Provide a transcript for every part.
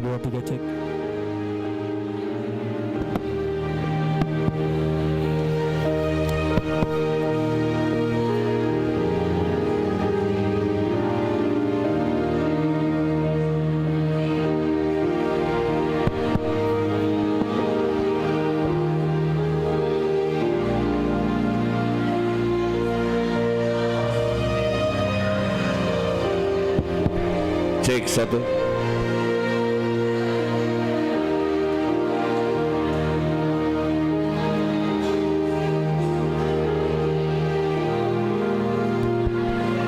1, 2, 3 cek. Cek 1.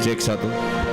Cek 1.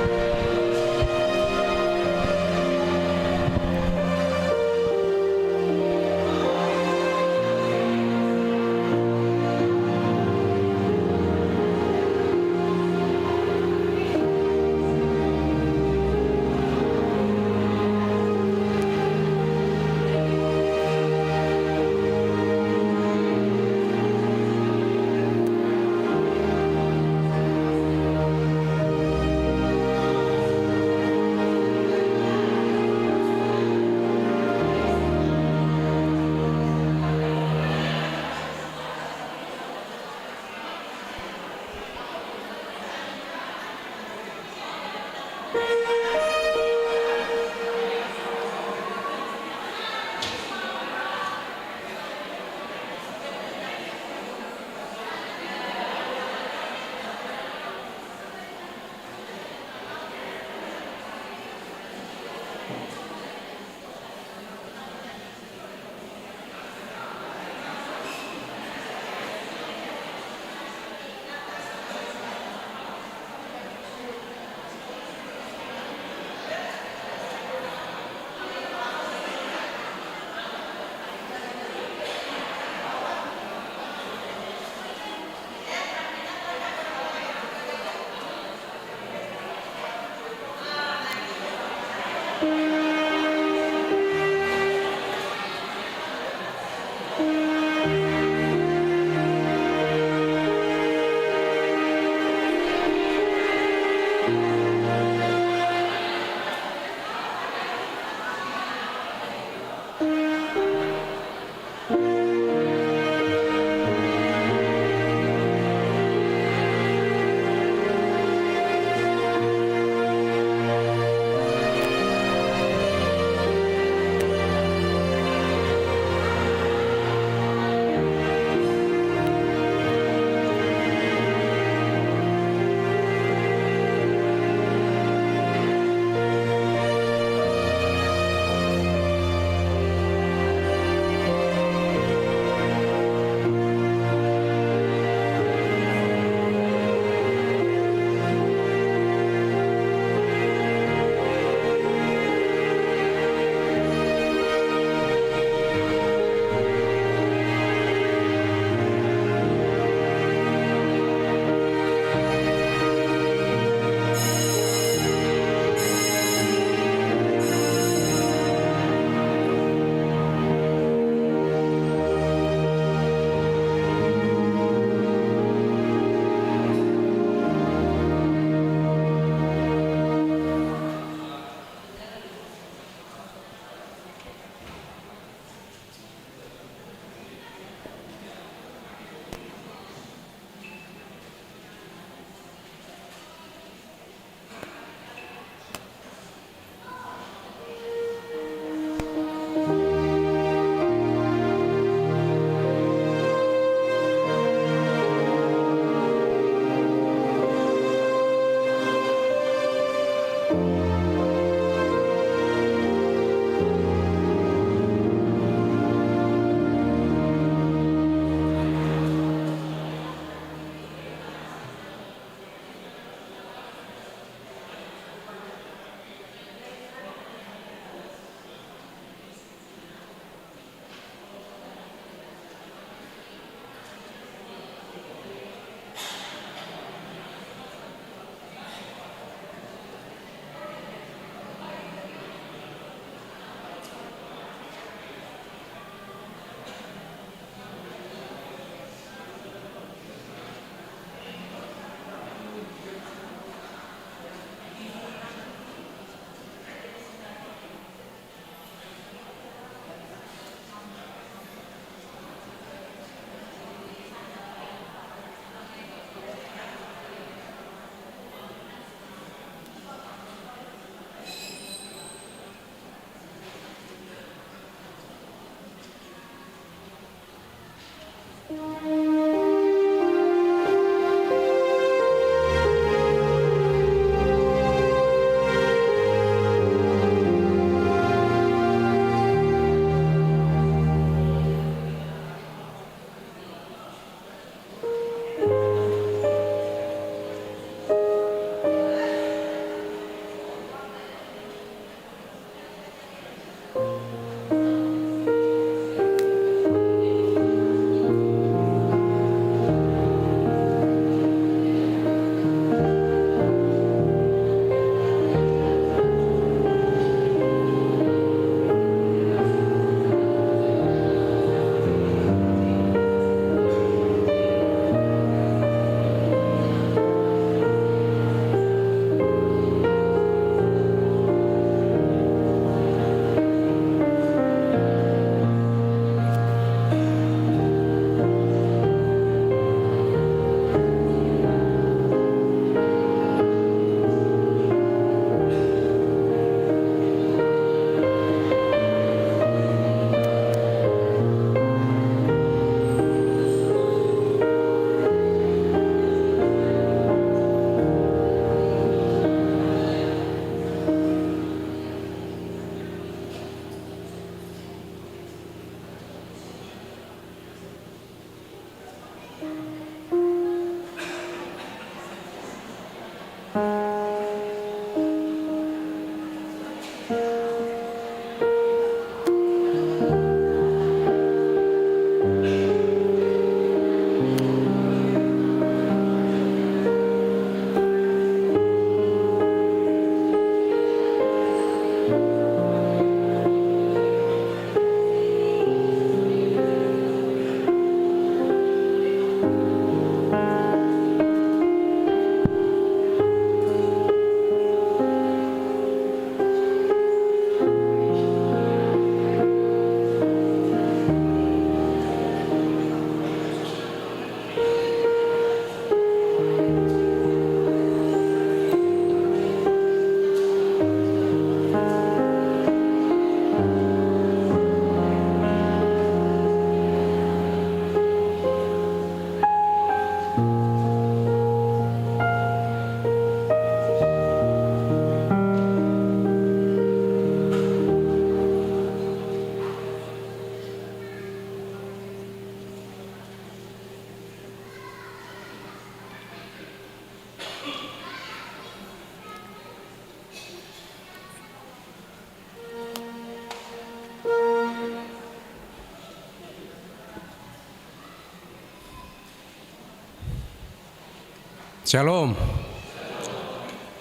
Shalom.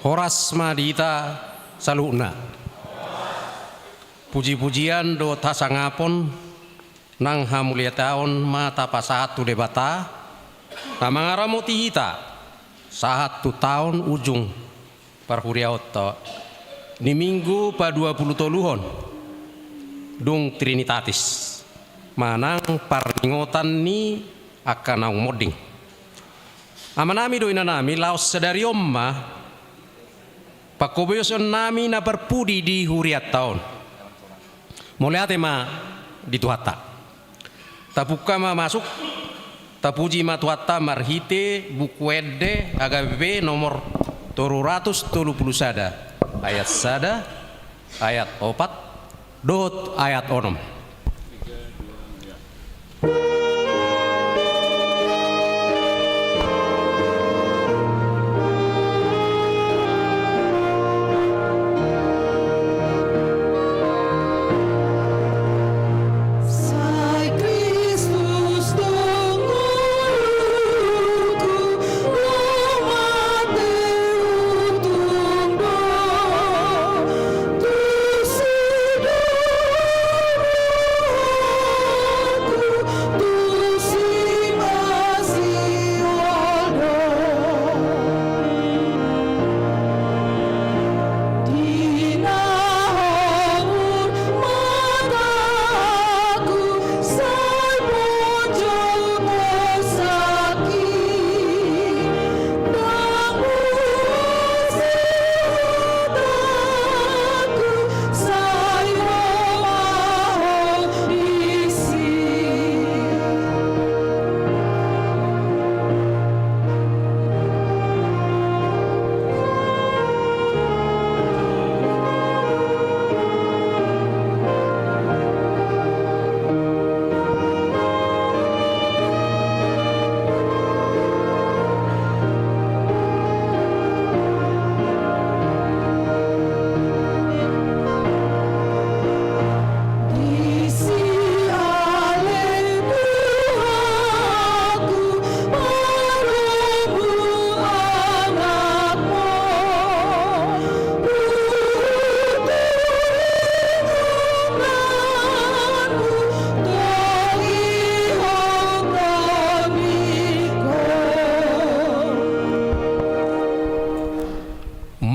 Horas madita saluna. Puji-pujian do tasangapon nang hamulia taon mata pasatu debata. Namangaramuti hita satu tahun ujung parhuriaoto ni minggu pa 20 toluhon dung Trinitatis manang parningotan ni akan naung moding. Amanami do inanami laos sedari omma pakobeyoson nami na perpudi di huriat tahun. Muliate ma di tuhata. Tapuka ma masuk tapuji ma tuhata marhite buku ede AGB nomor 330 sada ayat sada ayat 4 dot ayat 6.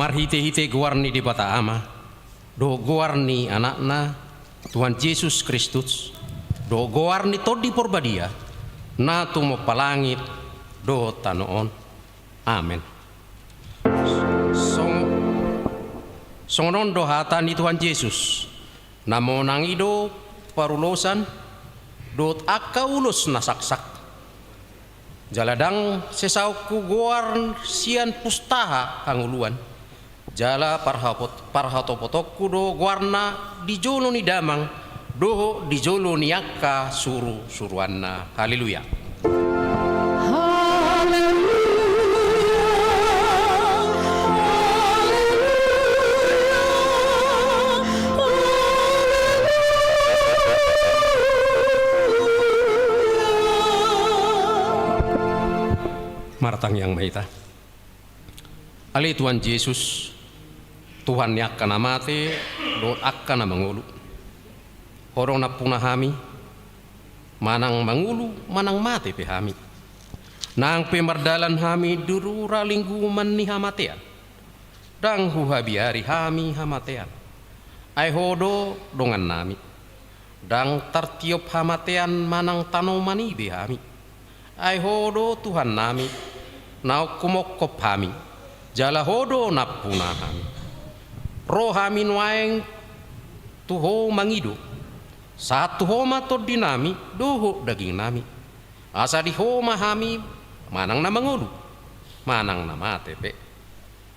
Marhite-hite guarni di bata ama do guarni anakna Tuhan Yesus Kristus do guarni todi porbadia na tumo palangit do tanoon. Amen. Songonon do hatan ni Tuhan Yesus namo nangido parulosan do akka ulus nasaksak jaladang sesauku guar sian pustaha anguluan jala parhatopotokku do guarna di jolo ni damang doho di jolo ni akka suruanna. Haleluya. Martang yang maita ali Tuhan Yesus Tuhan yang akan amate do akan mangulu horong napuna hami manang mangulu manang mate pe hami nang pemardalan hami durura lingguman ni hamatean dang huhabiari hami hamatean ai hodo dongan nami dang tartiop hamatean manang tanomani be hami ai hodo Tuhan nami nau kumokop hami jala hodo napuna hami roh hami nuaeng tuho mangido satu homa to dinami doho daging nami asa di homa hami manang na mangulu manang na matepe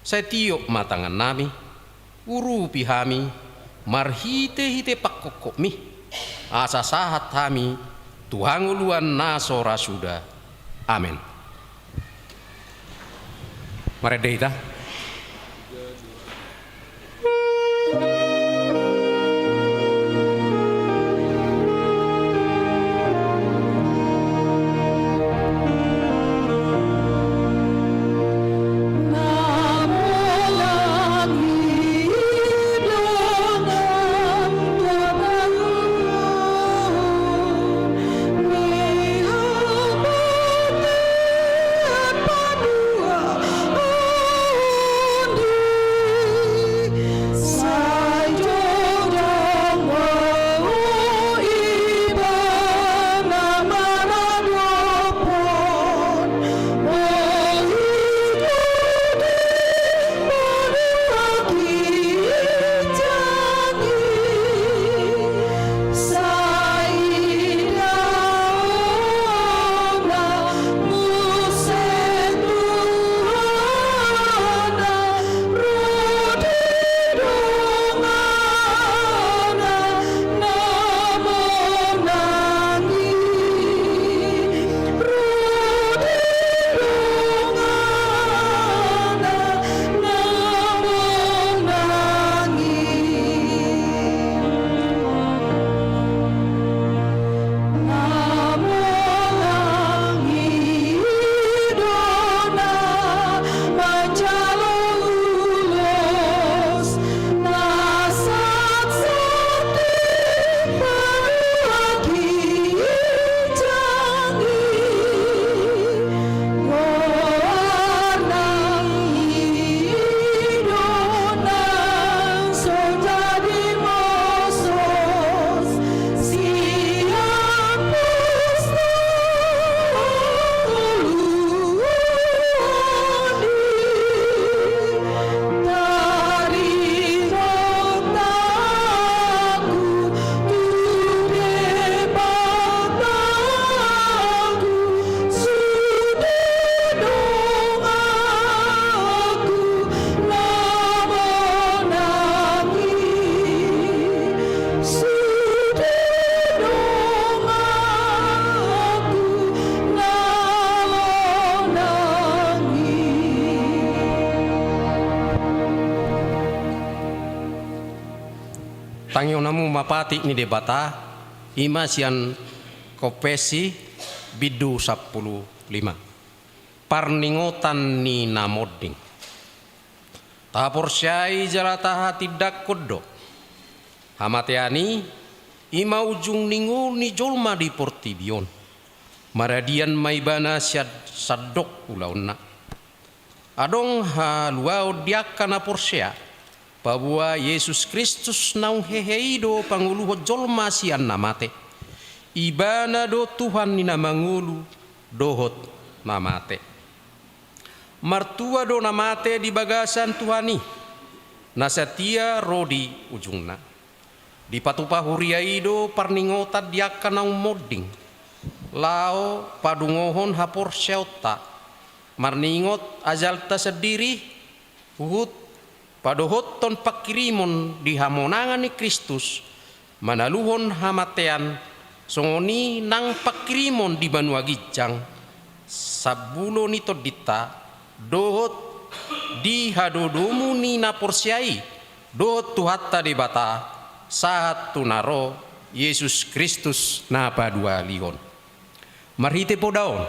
setiok matangan nami urupi hami marhite-hite pakokok mi asa sahat hami Tuhan uluan nasora sudah. Amin. Mari deita. tangionamu mapati ni debata ima sian kopesi bidu 15 parningotan ni namoding tapor syai jalata hati dakodo hamateani ima ujung ningu ni jolma di portibion maradian maibana syad sadok ulauna adong haluao diakana porsya bahwa Yesus Kristus naung heheido panguluho jolma sian namate ibana do Tuhan ni namangulu dohot namate martua do namate di bagasan Tuhani nasatia rodi ujungna di patupa huriaido parningota diaka naung moding lao padungohon hapor syauta marningot ajalta sendiri uhut padohot ton pakirimon di hamonangan ni Kristus manaluhon hamatean songoni nang pakirimon di Banua Gijang sabulo ni todita dohot di hadodomu ni naporsiai dohot tuhatta di bata saat tunaro Yesus Kristus napa dua lion marhite podaon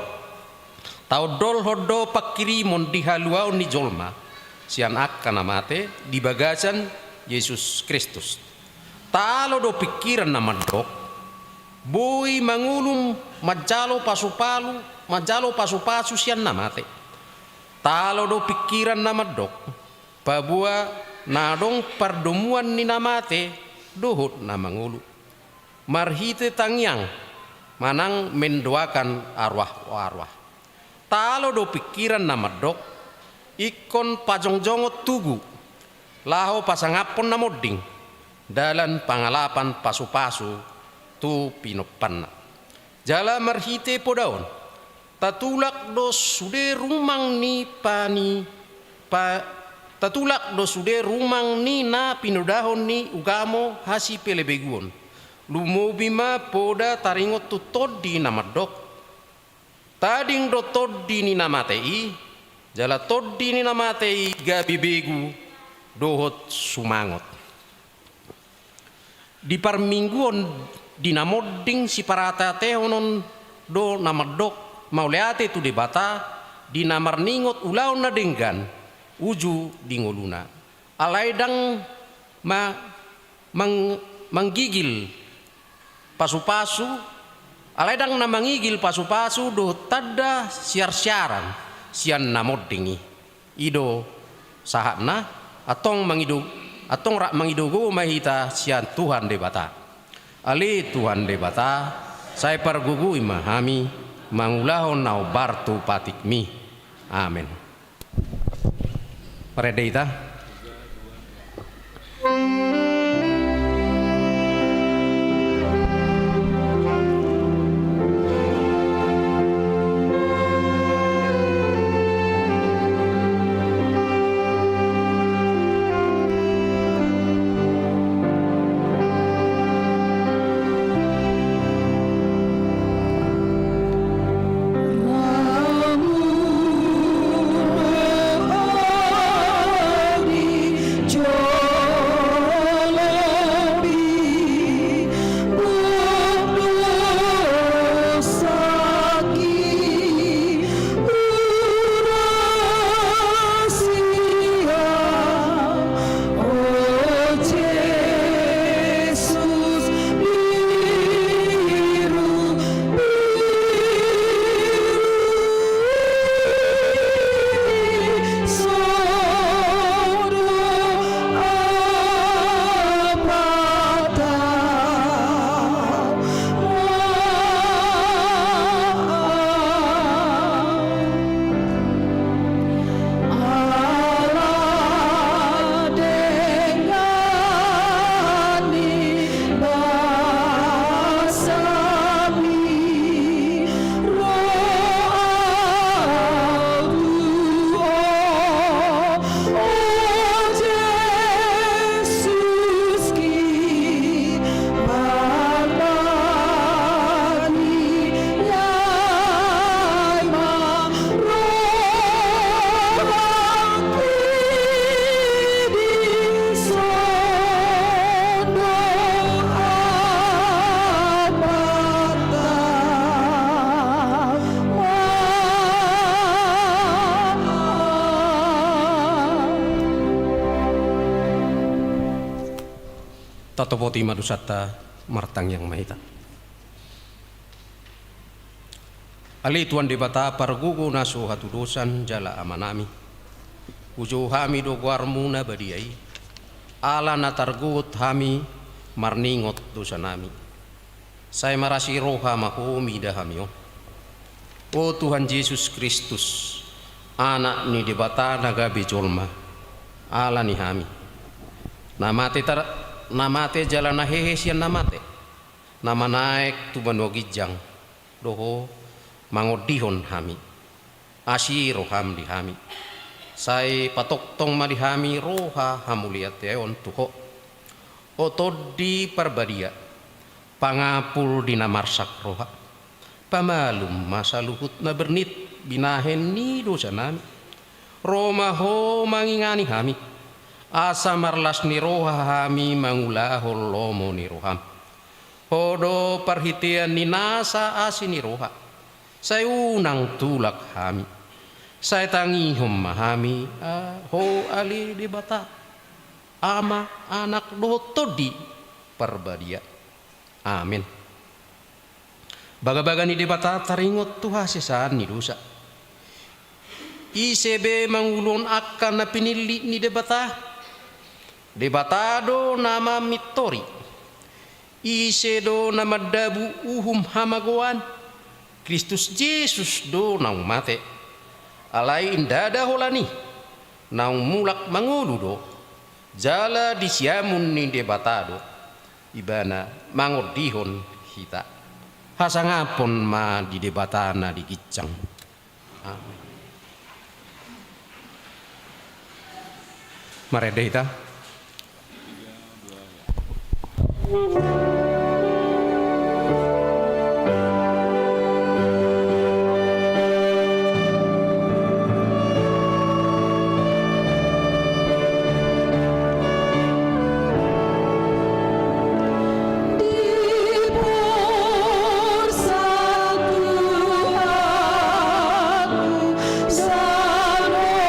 tau dol hodo pakirimon di haluau ni jolma sian akan namate di bagasan Yesus Kristus talo do pikiran nama dok boy mangulum majalo pasu sian namate talo do pikiran nama dok babua nadong pardomuan ni namate dohot na mangulu marhite tangyang manang mendoakan arwah talo do pikiran nama dok ikon pajongjongot tugu laho pasangapon na moding dalan pangalapan pasu-pasu tu pinopanna jala marhite podaon tatulak do sude rumang ni tatulak do sude rumang ni na pinudahon ni ugamo hasi pelebeguon lumobima poda taringot tu todi namadok tading do todi ni namatei jala todi ni namatei gabi begu dohot sumangot di parmingguon dinamoding si parata tehonon do namadok mauleate tu debata di namarningot ulau na denggan uju dingoluna alaidang manggigil pasu-pasu alaidang na mangigil pasu-pasu do tada siar-siaran sian namodingi ido sahana atong rak mangidogo mahita sian Tuhan debata ali Tuhan debata saya pargugu imahami mangulahon nau bartu patikmi amen paredeita tatopoti madusata martang yang mahita. Ali tuan debata pargugu nasu hatu dosan jala amanami. Ujo hami do guarmuna badiai. Ala natargut hami marningot dosanami. Saya marasi roha mahomi dahamio. O Tuhan Yesus Kristus, anak ni debata naga bejolma. Ala ni hami. Namate jalan hehe sian namate. Nama naik tu banogijang. Doho mangodihon hami. Asiro ham di hami. Sai patok tong madihami roha hamuliat teon tuho. Otodi parbadia. Pangapul dinamarsak roha. Pamalum masa luhut na bernit binahen ni dosa nami. Roma ho mangingani hami. Asa marlas ni roha hami mangulahol lomo ni roham. Hodo parhitian ni nasa asi ni roha. Saya unang tulak hami. Saya tangihom mahami. Ho ali di bata. Ama anak doto di parbadia. Amin. Baga-baga ni di bata taringot tuha sesaan ni dosa. ICB mangulon akan na pinili ni debata. Debatado nama mitori. Isedo nama dabu uhum hamagoan. Kristus Yesus do nang mate. Alai indada holani. Nang mulak mangulu do. Jala disiamun ni debatado. Ibana mangodihon hita. Hasangapon ma di debatana di kicang. Amin. Marede hita. Sano, no,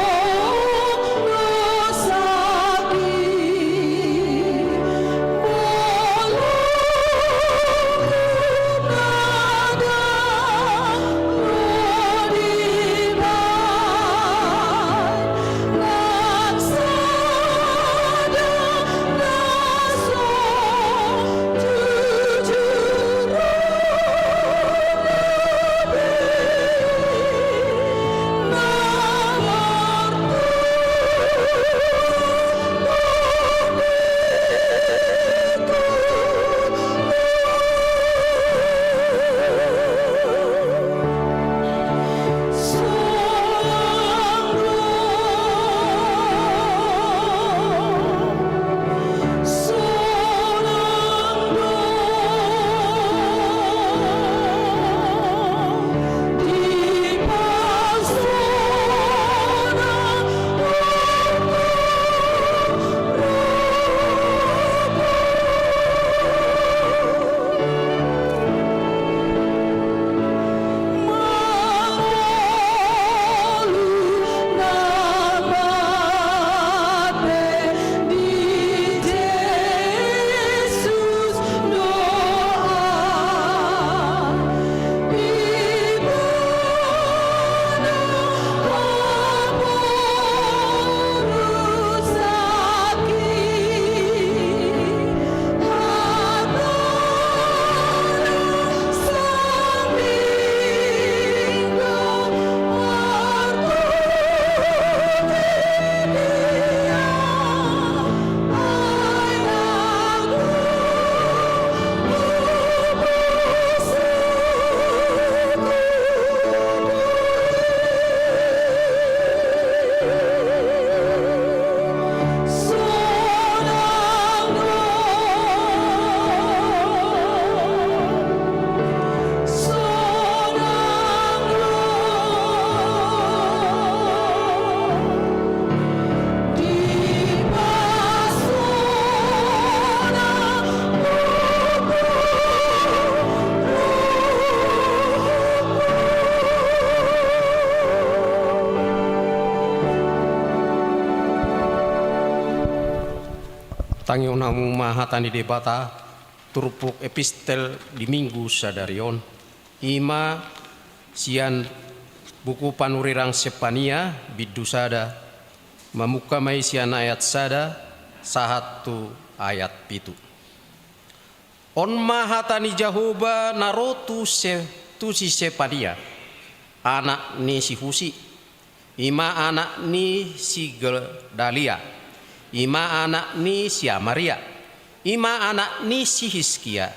Tangi onamu mahatani debata turpuk epistel di minggu sadarion. Ima sian buku panurirang sepania bidu sada mamuka mai sian ayat sada sahatu ayat pitu. On mahatani Jahoba narotu tusi sepania anak ni si Husi, ima anak ni si Gedalia, ima anak ni si Amaria, ima anak ni si Hiskia,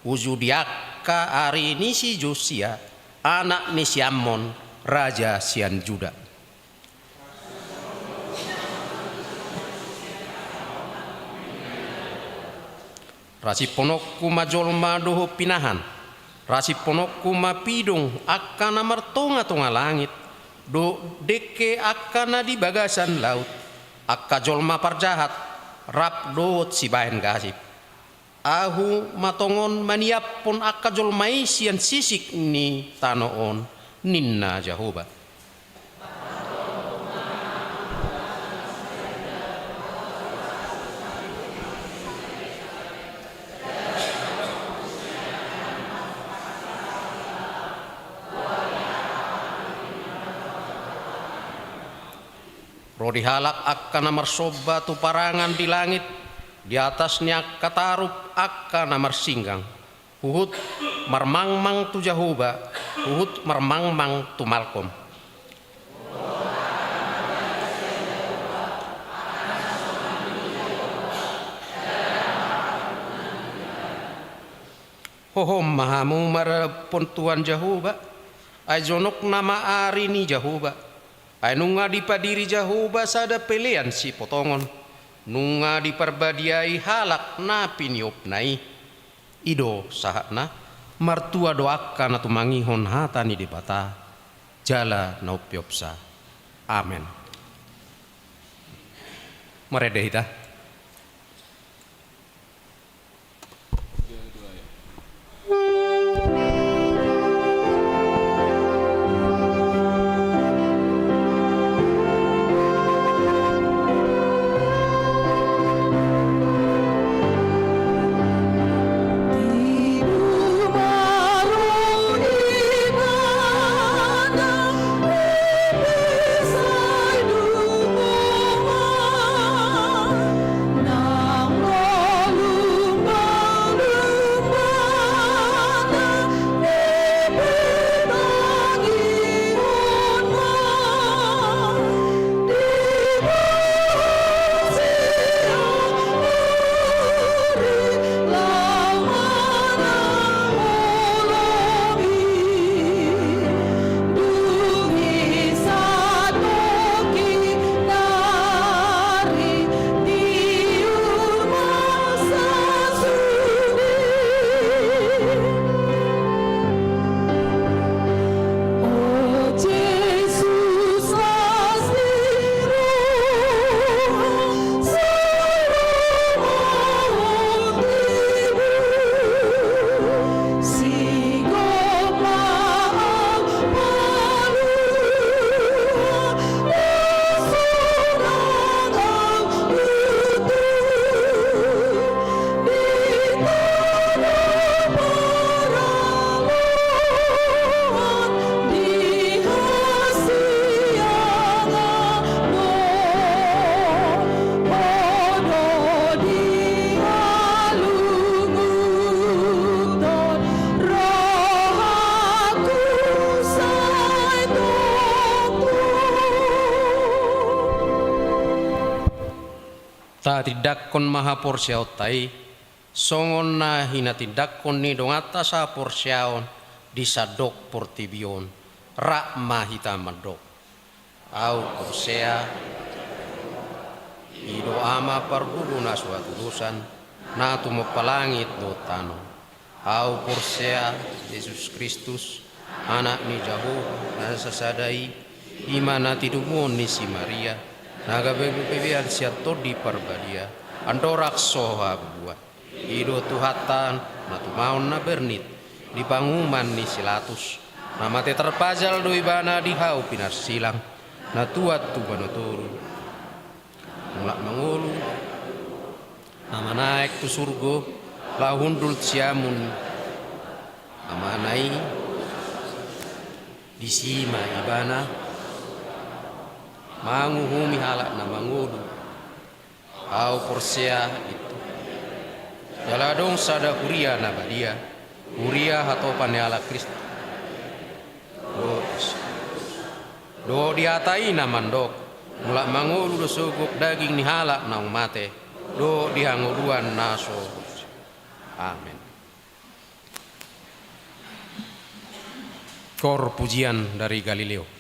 ujudiaka ari ni si Josia, anak ni si Amon, raja sian Juda. Rasi ponokku majolma doho pinahan, rasi ponokku mapidung akana martonga-tonga langit, do deke akana di bagasan laut, akka jolma parjahat, rap dohot si bahen gasip. Ahu matongon maniap pon akka jolmai sian sisik ni tanoon ninna Jahoba. Rodi halak akka namar soba tu parangan di langit, di atasnya katarup akka namar singgang. Huhut marmangmang tu Jahoba, huhut marmangmang tu Malkom. Hohom mahamu marapon Tuhan Jahoba, ay jonok nama ari ni Jahoba. Ay nunga dipadiri Jahoba sada pelean si potongon, nunga diparbadiai halak na piniopnai, ido sahatna martua doaka na tumangihon hatani debata, jala na upyopsa. Amen. Meredehita. Ta tidakon maha porsiautai songon na hina tidakon ni dongata sa porsiaon disadok portibion rak mahita madok au porsea ido ama parguguna suatu dosan na tumopalangit do tano au porsea Yesus Kristus anak ni Jahoba na sasadai imana tidumon ni si Maria naga bebean siato di parbadia andorak soha buat ido tuhatan natu maun na bernit di panguman ni silatus namate terpajal do ibana di hau pinar silang natuat tu banoturu mulak mangulu Nama naik tu surgo lahundul siamun amanai disima ibana manguhumi halak na mangudu au porsia itu jaladong sada kuria na badia kuria hatopan ala Kristus do diatai na mandok mulak mangudu do suguk daging ni halak na mate do dihanguduan naso. Amin. Kor pujian dari Galileo.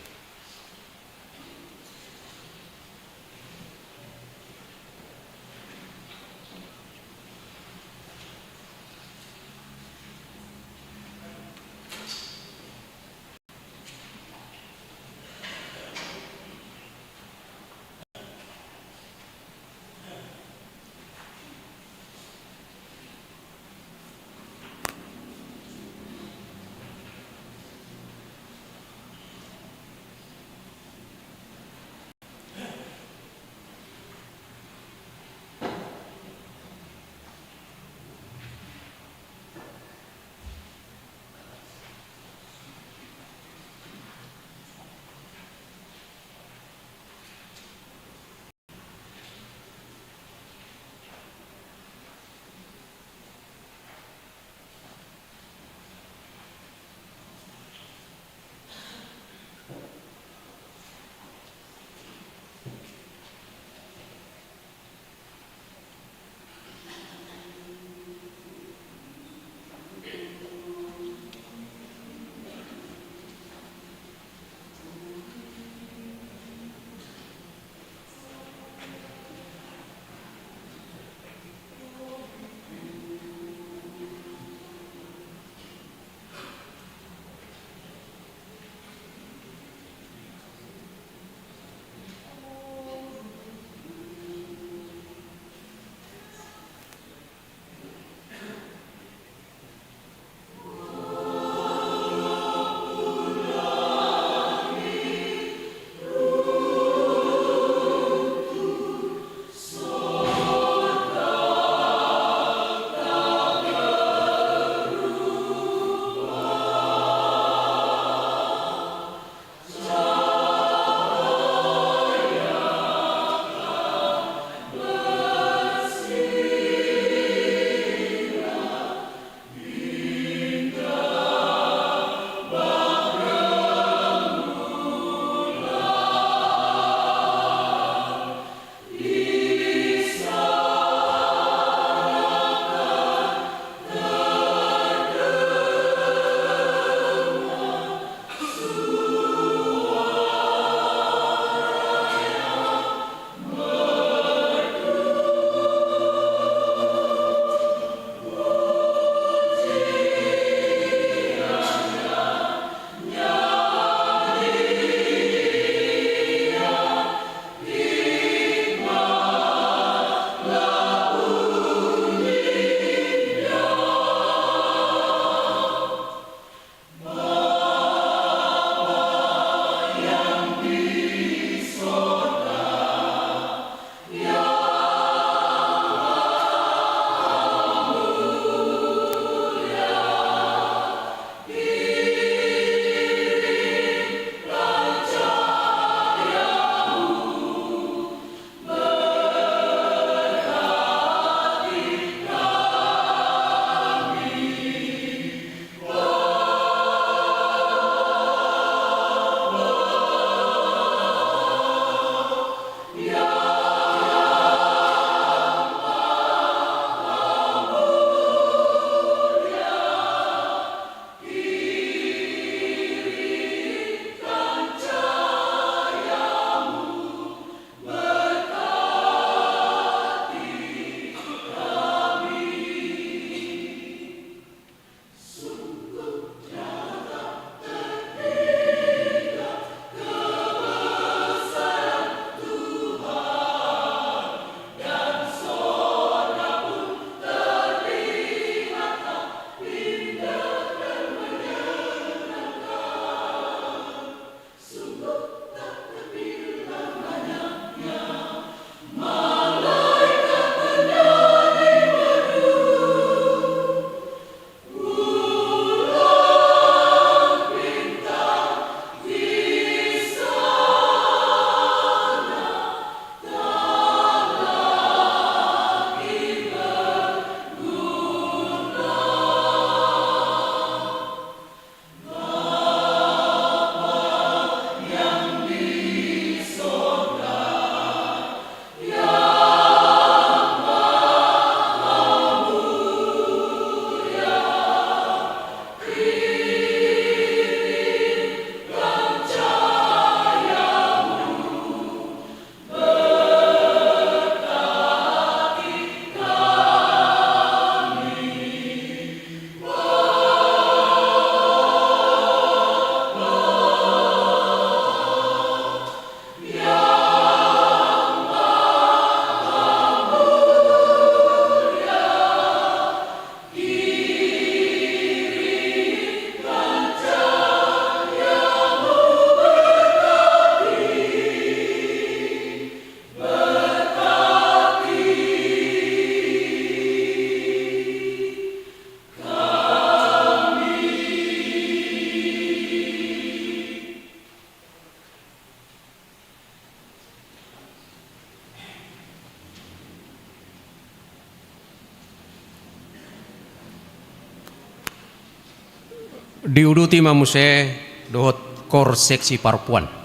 diuduti mamuse dohot kor seksi parpuan.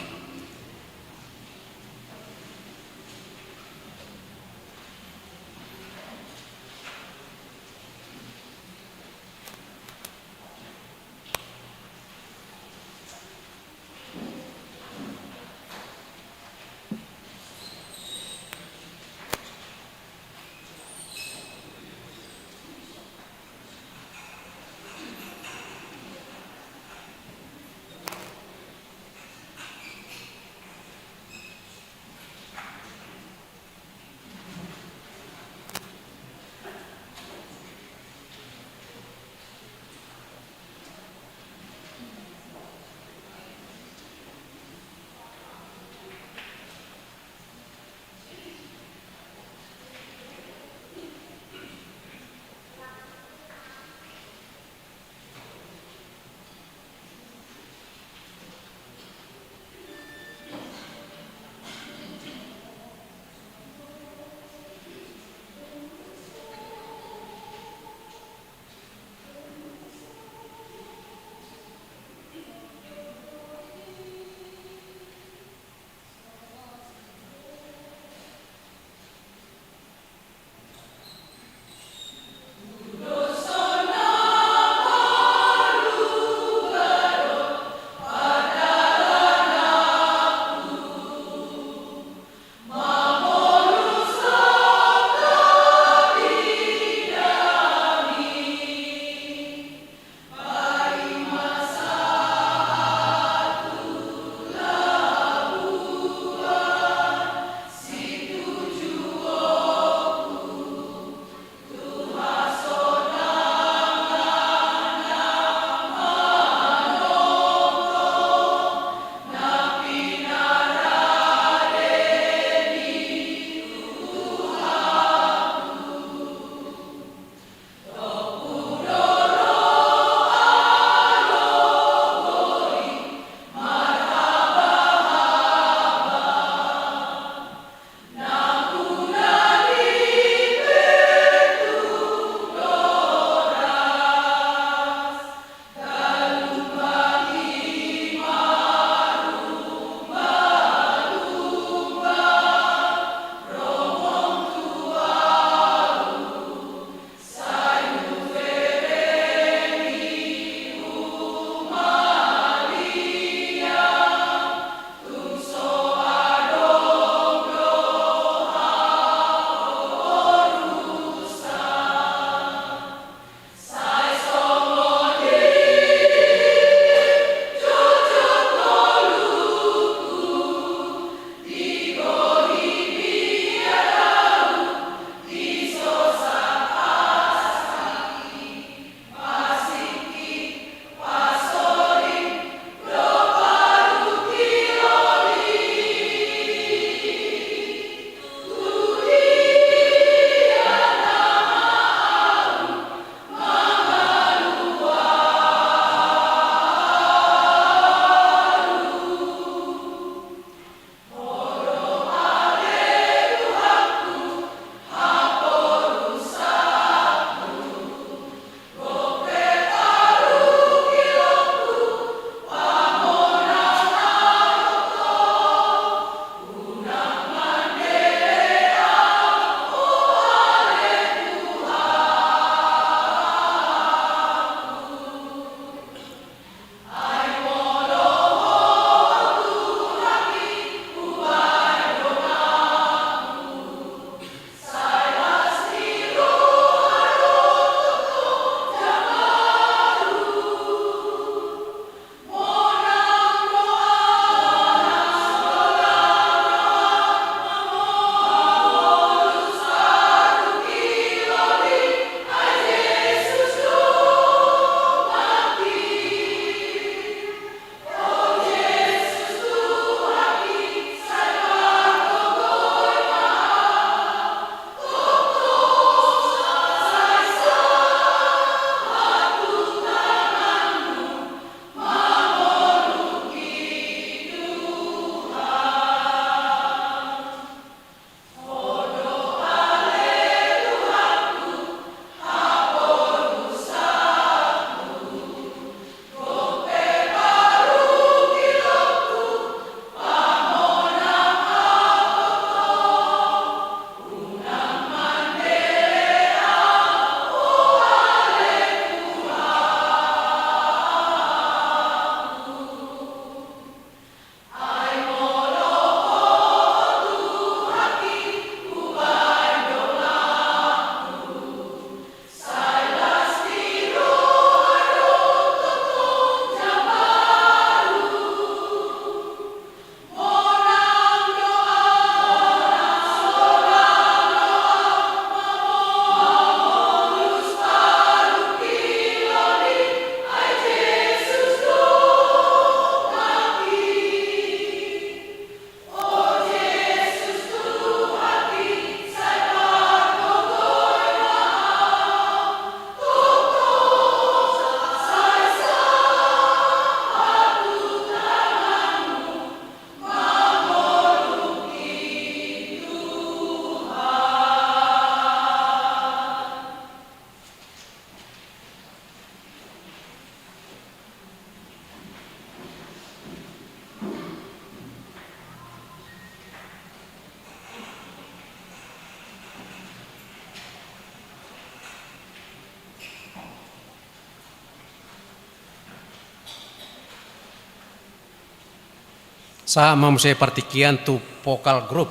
Sa mamse partikian tu vokal group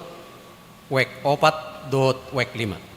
wek 4 dot wek 5.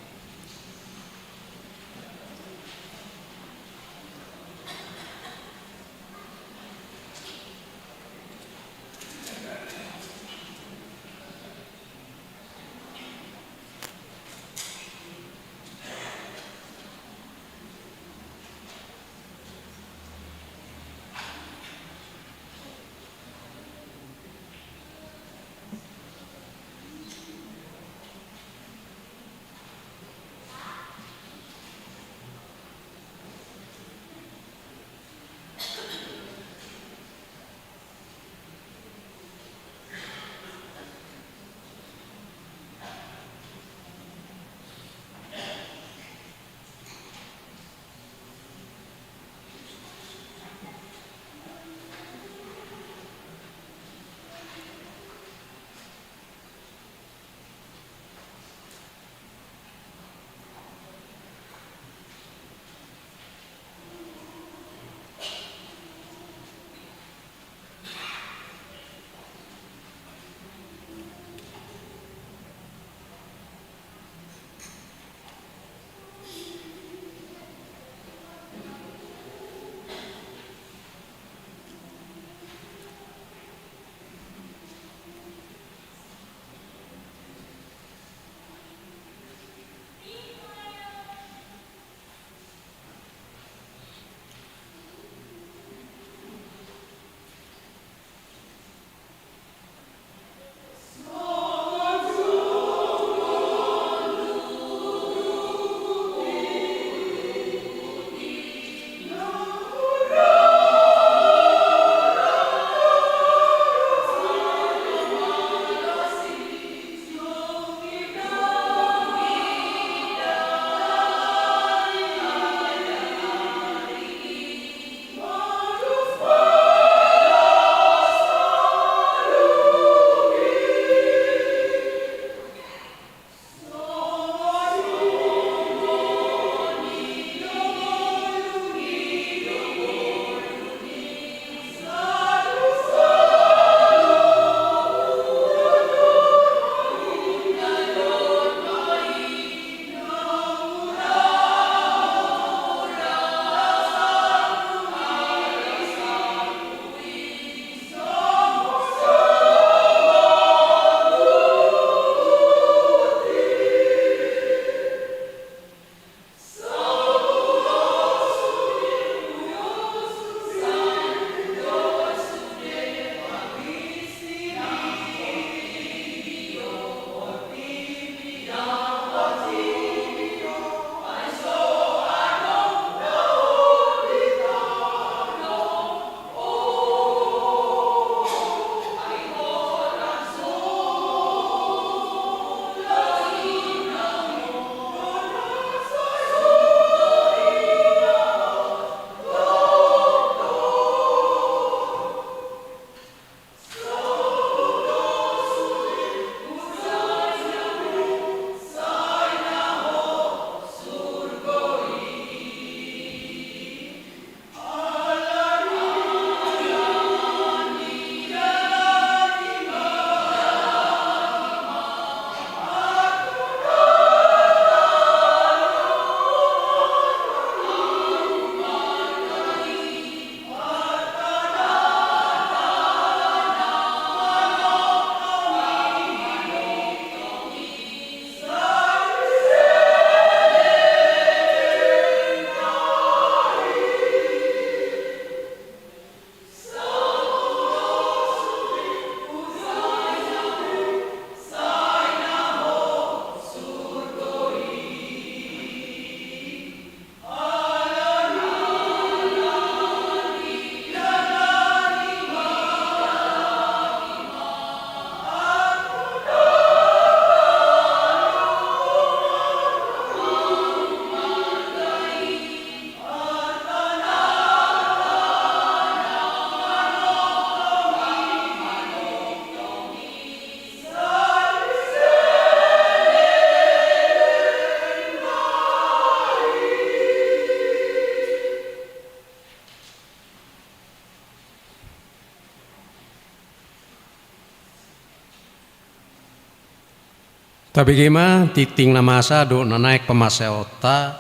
Tapi gimana titing nama do naik pemaseota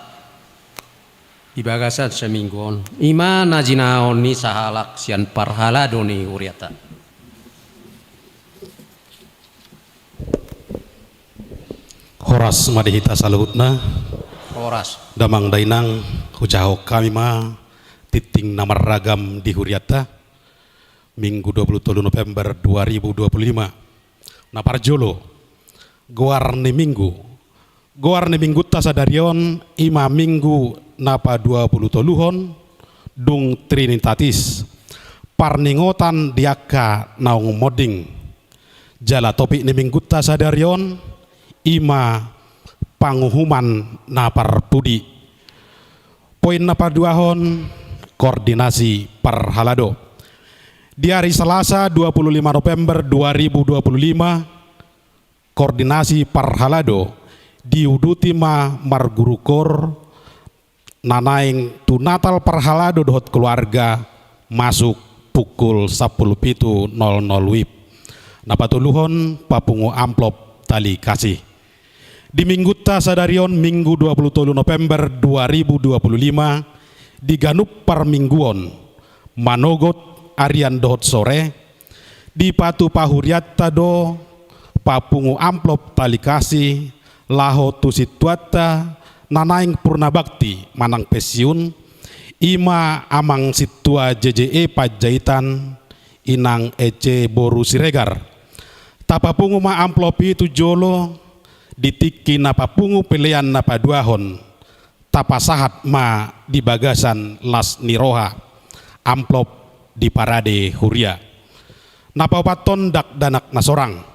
ibagasan semingguan. Ima najinaon ni sahalak sian parhala doni uriata. Horas madihita saluhutna. Horas. Damang dainang hujaho kami ma titing namar ragam di huriata. Minggu 23 November 2025. Naparjolo. Goarne minggu tasadarion ima minggu napa 20 toluhon dung trinitatis parningotan diaka naung moding jala topik ni minggu tasadarion ima panguhuman napar pudi poin napa duahon koordinasi parhalado di hari Selasa 25 November 2025 koordinasi parhalado diuduti ma margurukor nanaing tu natal parhalado dohot keluarga masuk pukul 10.00 WIB napatuluhon papungu amplop tali kasih di minggu tasadarion minggu 23 November 2025 di ganup parmingguon manogot arian dohot sore di patu pahuriatta do papungu amplop tali kasih laho tu situata nanaing purna bakti manang pesiun ima amang situa JJE Pajaitan inang Ece Boru Siregar tapapungu ma amplopi tu jolo ditiki napapungu pilihan napa duahon tapasahat ma di bagasan las niroha amplop di parade huria napapaton dak danak nasorang.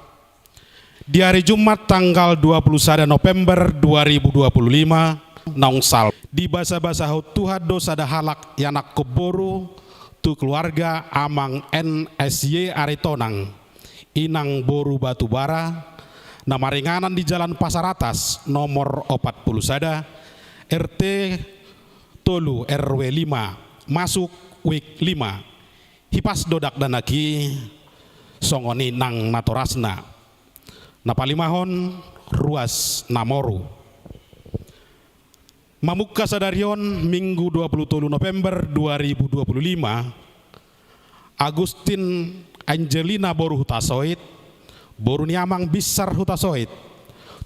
Di hari Jumat tanggal 21 November 2025 naungsal di basa-basa tuhado sada halak yanak keboru tu keluarga amang NSY Aritonang inang Boru Batubara namaringanan di Jalan Pasar Atas nomor 40 sada RT Tolu RW 5 masuk WIK 5 hipas dodak danaki songoni nang natorasna napalimahon ruas namoru mamuka sadarion minggu 23 November 2025 Agustin Angelina Boru Hutasoit Boru niamang Bisar Hutasoit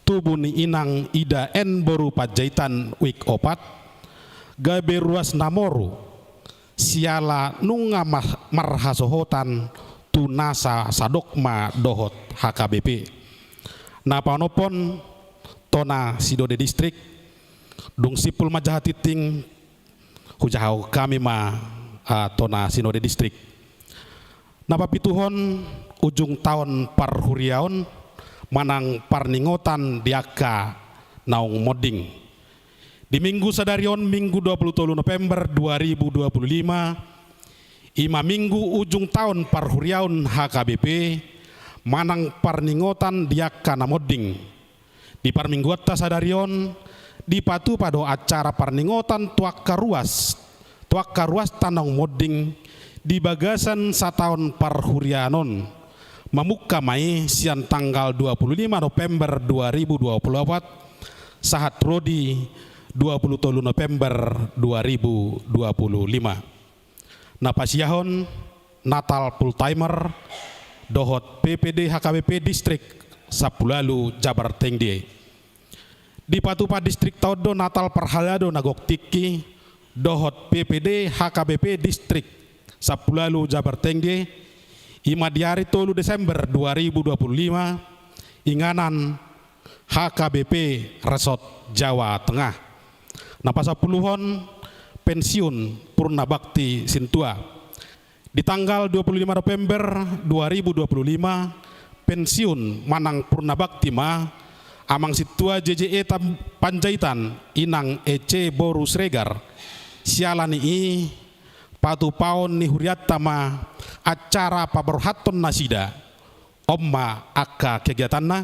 tubuh ni inang Ida N Boru Pajaitan WIK 4 gabe ruas namoru siala nunga marhasohotan tunasa sadokma dohot HKBP napanopon tona Sidode distrik dung sipul majahatiting hujahau kami ma tona Sidode distrik napapituhon ujung tahun parhuriaon manang parningotan diaka naung moding di minggu sadarion minggu 23 November 2025 ima minggu ujung tahun parhuriaon HKBP manang parningotan diaka namoding di parmingguat tasadarion di patu pado acara parningotan tuaka ruas tanang moding di bagasan satahun parhurianon mamuka mai sian tanggal 25 November 2024 sahat rodi 23 November 2025 napasiahon Natal full timer dohot PPD HKBP distrik Sapulalu Jabar Tengdi di Patupa distrik Todo Natal Parhalado Nagok Tiki dohot PPD HKBP distrik Sapulalu Jabar Tengdi ima di hari 3 Desember 2025 inganan HKBP Resort Jawa Tengah napa 10-on pensiun Purna Bakti Sintua di tanggal 25 November 2025 pensiun manang Purna Bakti ma amang situa JJE Panjaitan inang Ece Boru Siregar sialani i patu paon ni huriatta ma acara paberhaton nasida omma akka kegiatanna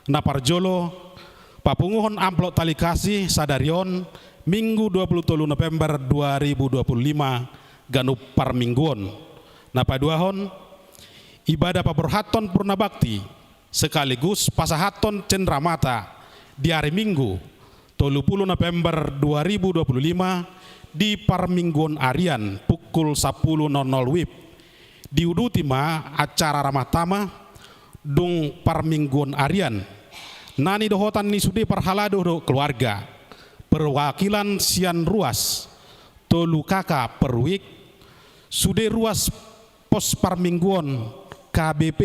naparjolo papunguhon amplop tali kasih sadarion minggu 23 November 2025 ganup parmingguon napaduahon ibadah paberhaton Purna Bakti sekaligus pasahaton cendramata di hari Minggu 30 November 2025 di Parmingguan Arian pukul 10.00 WIB diudutima acara ramah tama dung Parmingguan Arian nani dohotan ni sude parhalado do keluarga perwakilan sian ruas tolu kakak perwik sude ruas pos Parmingguan KBP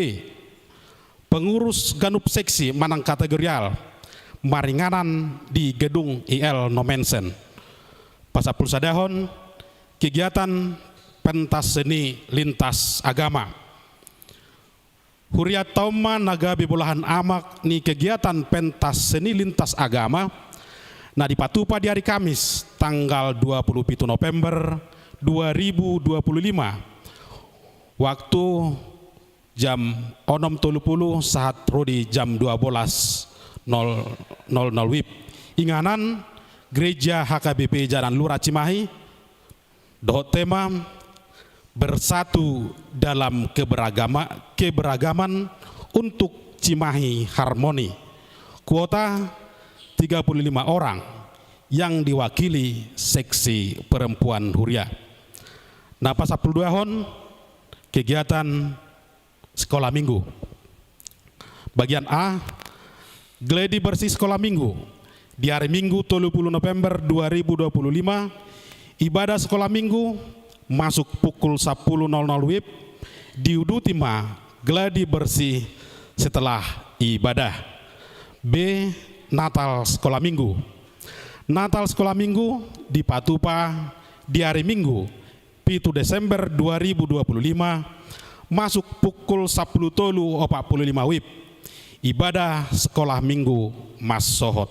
pengurus ganup seksi manang kategorial maringanan di gedung IL Nomensen pasapul sadahon kegiatan pentas seni lintas agama Huriat Tauma Nagabi Bolahan Amak ni kegiatan pentas seni lintas agama nah dipatupa di hari Kamis tanggal 27 November 2025 waktu jam 6.30 saat rodi jam 12.00 WIB inganan Gereja HKBP Jalan Lurah Cimahi dohot tema bersatu dalam keberagaman untuk Cimahi Harmoni kuota 35 orang yang diwakili seksi perempuan Huria nah pas 10 tahun kegiatan sekolah minggu. Bagian A, gladi bersih sekolah minggu. Di hari Minggu 30 November 2025, ibadah sekolah minggu masuk pukul 10.00 WIB diudutima gladi bersih setelah ibadah. B, Natal sekolah minggu. Natal sekolah minggu di Patupa di hari Minggu 7 Desember 2025 masuk pukul 10.45 WIB ibadah sekolah minggu Mas Sohot.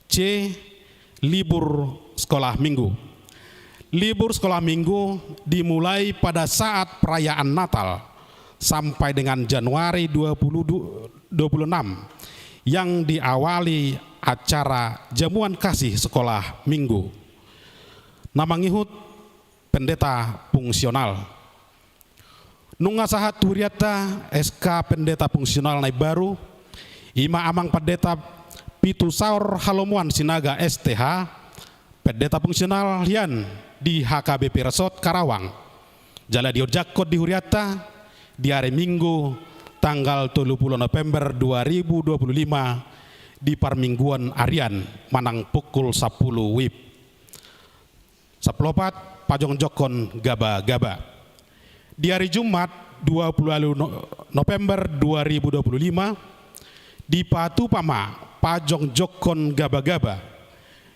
C, libur sekolah minggu. Libur sekolah minggu dimulai pada saat perayaan Natal sampai dengan Januari 2026 yang diawali acara jamuan kasih sekolah minggu. Nama ngihut pendeta fungsional. Nungasahat Huriata SK pendeta fungsional naik baru ima amang pendeta Pitu Saur Halomuan Sinaga STH pendeta fungsional lian di HKBP Resort Karawang jala diojakot di Huriata di hari Minggu tanggal 30 November 2025 di Parmingguan Arian manang pukul 10 WIB saplopat Pajong Jokon Gaba-Gaba. Di hari Jumat 20 November 2025 di Patupama Pajong Jokon Gaba-Gaba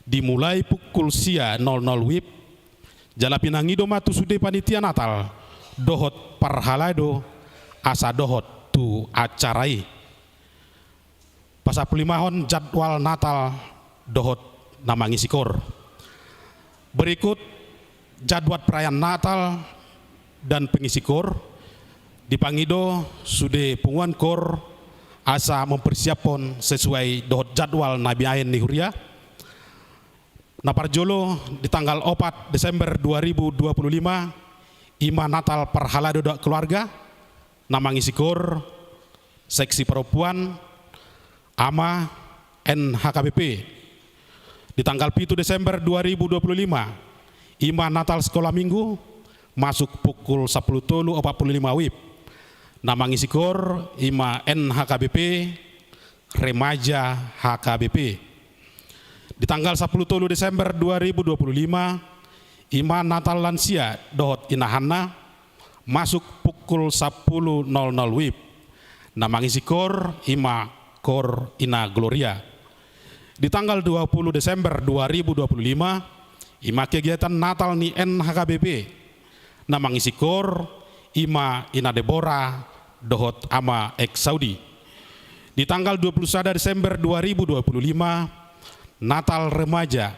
dimulai pukul sia 00 WIB jala pinangido matu sude panitia Natal dohot parhalado asa dohot tu acarai pasaplimahon jadwal Natal dohot namangi sikor berikut jadwal perayaan Natal dan pengisi kor dipangido sude punguan kor asa mempersiapkan sesuai dohot jadwal Nabi Ain di Huria naparjolo di tanggal 4 Desember 2025 ima Natal parhalado doa keluarga namangi sikor seksi perempuan ama NHKBP di tanggal 7 Desember 2025 Ima Natal sekolah minggu masuk pukul 10.45 WIB. Nama ngisi kor ima NHKBP Remaja HKBP. Di tanggal 10 Desember 2025 ima Natal lansia dohot inahanna masuk pukul 10.00 WIB. Nama ngisi kor ima kor ina Gloria. Di tanggal 20 Desember 2025 ima kegiatan Natal ni NHKBP nama ngisi kor ima ina Deborah dohot ama ex Saudi. Di tanggal 21 Desember 2025 Natal remaja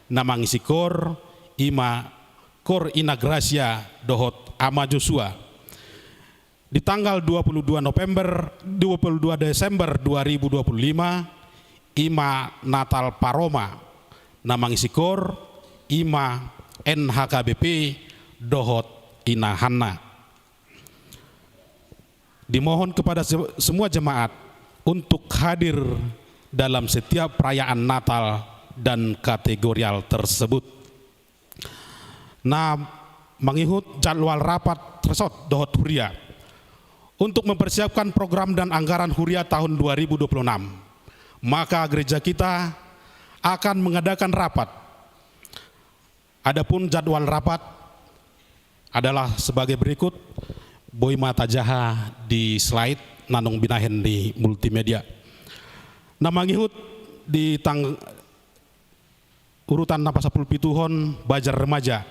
nama ngisi kor ima kor ina Gracia dohot ama Joshua. Di tanggal 22 Desember 2025 ima Natal Paroma nama ngisi kor ima NHKBP dohot inahanna. Dimohon kepada semua jemaat untuk hadir dalam setiap perayaan Natal dan kategorial tersebut. Nah, mengikut jadwal rapat resort dohot huria untuk mempersiapkan program dan anggaran huria tahun 2026, maka gereja kita akan mengadakan rapat. Adapun jadwal rapat adalah sebagai berikut. Boy mata jaha di slide, nanong binahen di multimedia. Nah, mangihut di urutan napa 10 pituhon Bajar Remaja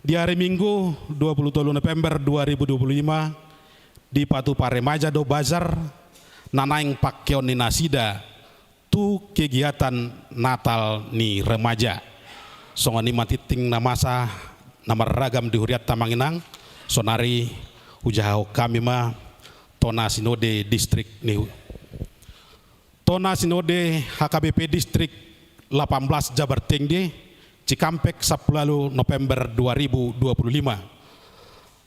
di hari Minggu 23 November 2025 di Patupa Remaja do Bazar nanaing pakkeon ni nasida tu kegiatan Natal ni remaja. Songani matiting na masa nama ragam di huriat tamanginang sonari ujahau kami ma Tona Sinode Distrik ni Tona Sinode HKBP Distrik 18 Jabar Tinggi Cikampek 10 November 2025.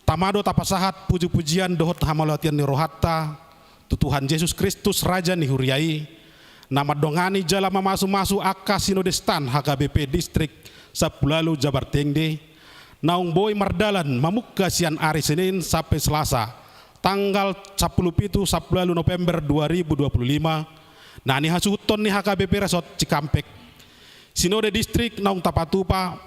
Tamado tapasahat puji-pujian dohot hamalatian ni rohatta Tuhan Yesus Kristus Raja ni huriai nama dongani jala mamasu-masu akka Sinodestan HKBP Distrik 10 Jabar Tinggi naung boy mardalan mamukka sian hari Senin sampai Selasa tanggal 10 November 2025. Nah, ni hasuton ni HKBP Resort Cikampek Sinode Distrik naung tapatupa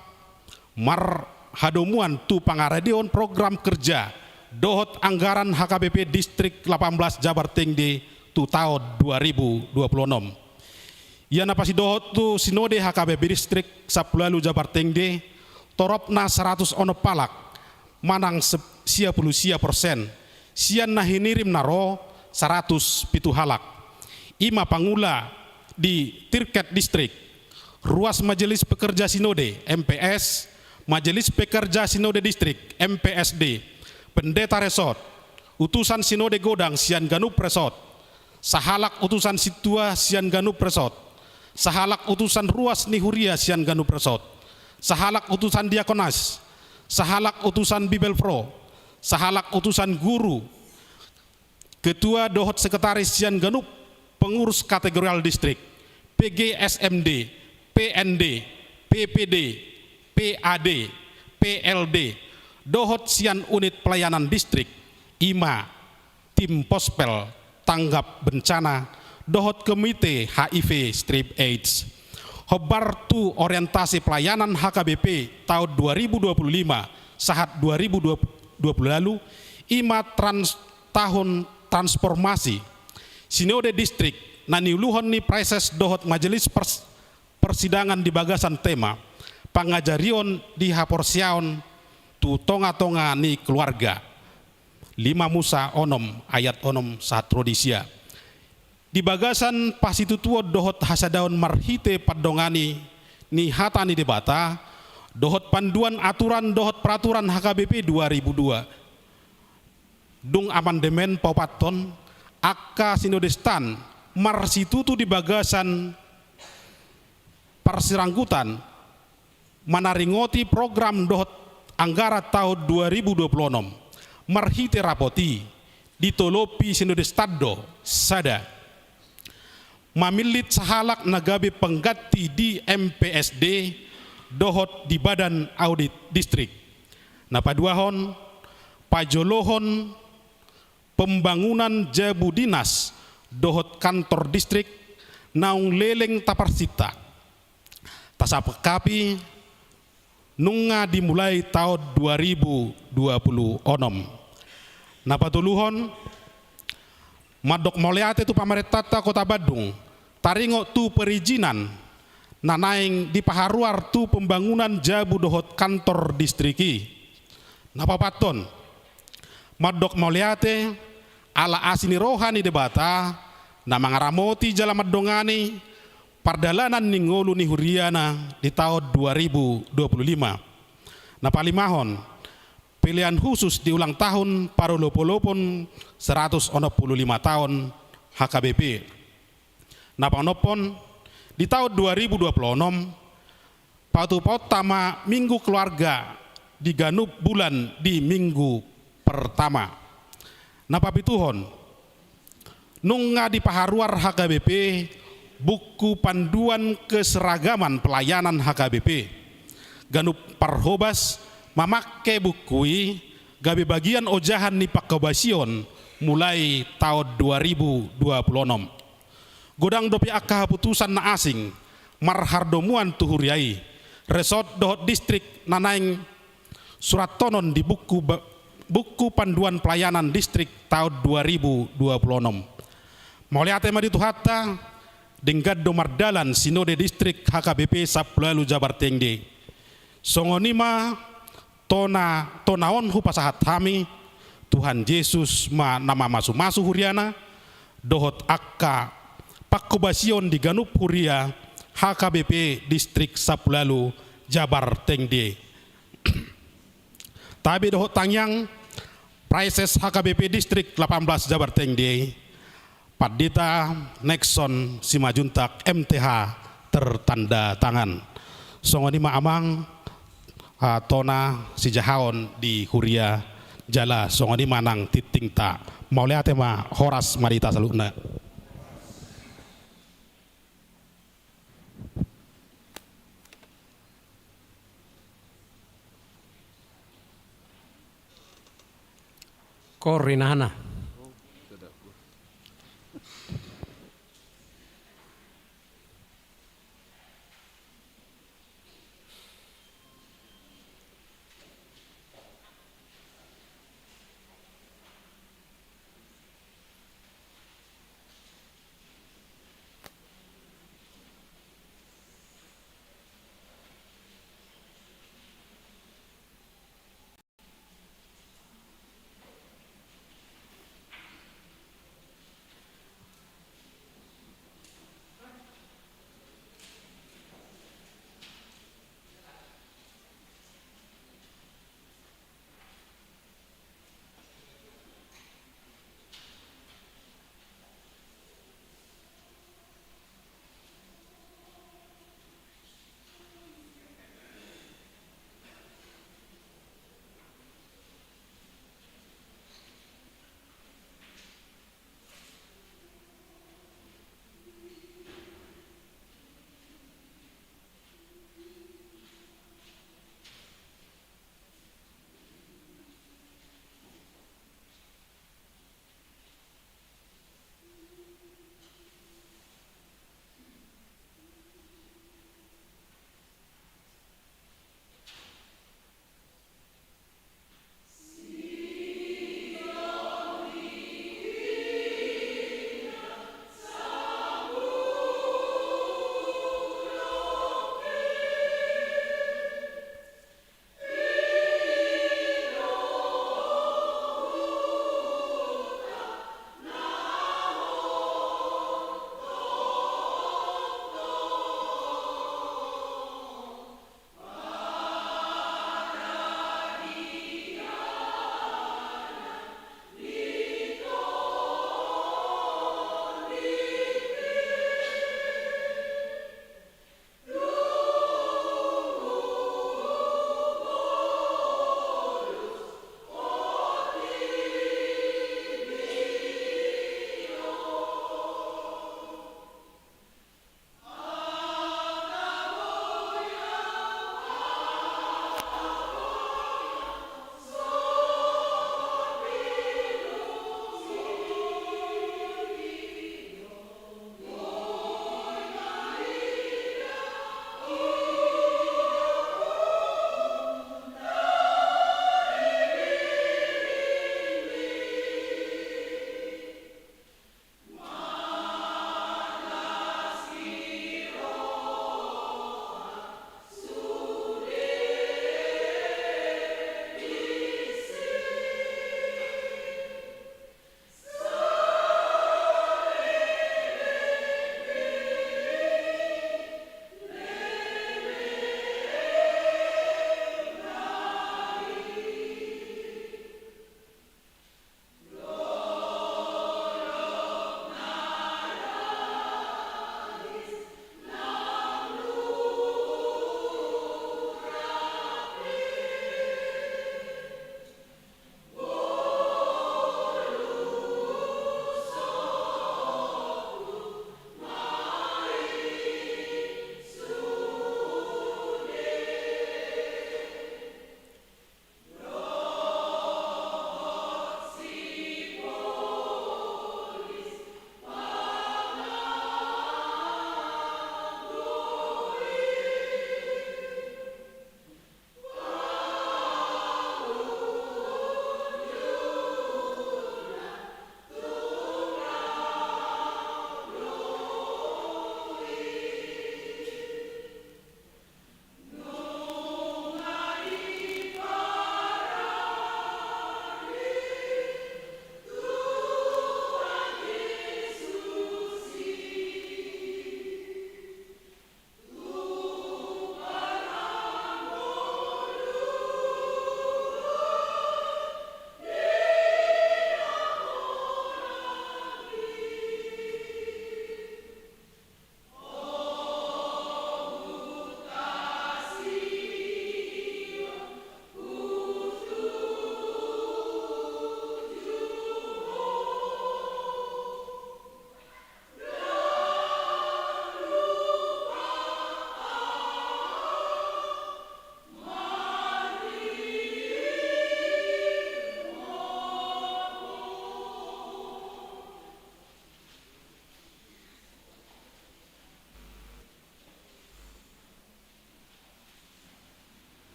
mar hadomuan tu pangaradion program kerja dohot anggaran HKBP Distrik 18 Jabar Tinggi tu tahun 2026. Ia napasi dohot tu Sinode HKBP Distrik 10 Jabar Tinggi toropna 100 ono palak manang sia puluh sia persen sian nahinirim naro 100 pitu halak ima pangula di Tirket Distrik ruas Majelis Pekerja Sinode MPS Majelis Pekerja Sinode Distrik MPSD pendeta resort utusan Sinode Godang sian Ganup Resort sahalak utusan Situa sian Ganup Resort sahalak utusan ruas Nihuria sian Ganup Resort sahalak utusan Diakonas, sahalak utusan Bibel Pro, sahalak utusan guru, ketua dohot sekretaris sian Ganup, pengurus kategorial distrik, PGSMD, PND, PPD, PAD, PLD, dohot sian unit pelayanan distrik, IMA, tim pospel, tanggap bencana, dohot komite HIV/AIDS. Hobar tu orientasi pelayanan HKBP tahun 2025 saat 2020 lalu ima tahun transformasi Sinode Distrik naniuluhon ni proses dohot majelis persidangan di bagasan tema pangajarion di haporsiaon tu tonga-tonga ni keluarga 5 Musa onom ayat onom saat rodisia di bagasan pasitu tuo dohot hasadaon marhite padongani ni hatani debata dohot panduan aturan dohot peraturan HKBP 2002 dung amandemen paupaton akka Sinodestan marsitutu di bagasan persirangkutan manaringoti program dohot anggara tahun 2026 marhite rapoti ditolopi Sinodestado sada mamilit sahalak nagabi pengganti di MPSD dohot di Badan Audit Distrik. Napaduahon pajolohon pembangunan jabu dinas dohot kantor distrik naung leleng taparsita. Tasapekapi nunga dimulai tahun 2026. Napatuluhon Madok Moleate tu pamerintah Kota Badung taringo tu perizinan nanaing di paharuar tu pembangunan jabu dohot kantor distriki napapaton Madok Moleate ala asini rohani debata na mangaramoti jala madongani pardalanan ningolu ni huriana di tahun 2025 napalimahon pilihan khusus di ulang tahun parolopolopon 165 tahun HKBP. Napanopon di tahun 2026 paut tama minggu keluarga di Ganup bulan di minggu pertama. Napapituhon nunga di paharuar HKBP buku panduan keseragaman pelayanan HKBP ganup parhobas memakai bukui gabe bagian ojahan ni pakabasion mulai tahun 2026. Godang dopi akka putusan na asing marhardomuan tuhuriai resort dohot distrik nanaing surat tonon di buku panduan pelayanan distrik tahun 2026. Mauliate madi tuhata denggad domardalan sinode distrik HKBP Saplalu Jabar Tengde. Songonima tonaon hupasahat kami Tuhan Yesus ma nama masu huriana dohot akka pakubasion di ganup huria HKBP distrik Saplalu Jabar Tengde. Tabi dohot tangyang Prices HKBP distrik 18 Jabar Tengde Padita Nexon Simajuntak MTH tertanda tangan. Songonima amang tona si jahaon di huria jala songoni manang titing ta mauliate ma horas marita saluna. Korinahana.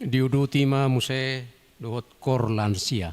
diudutima muse dohot korlansia.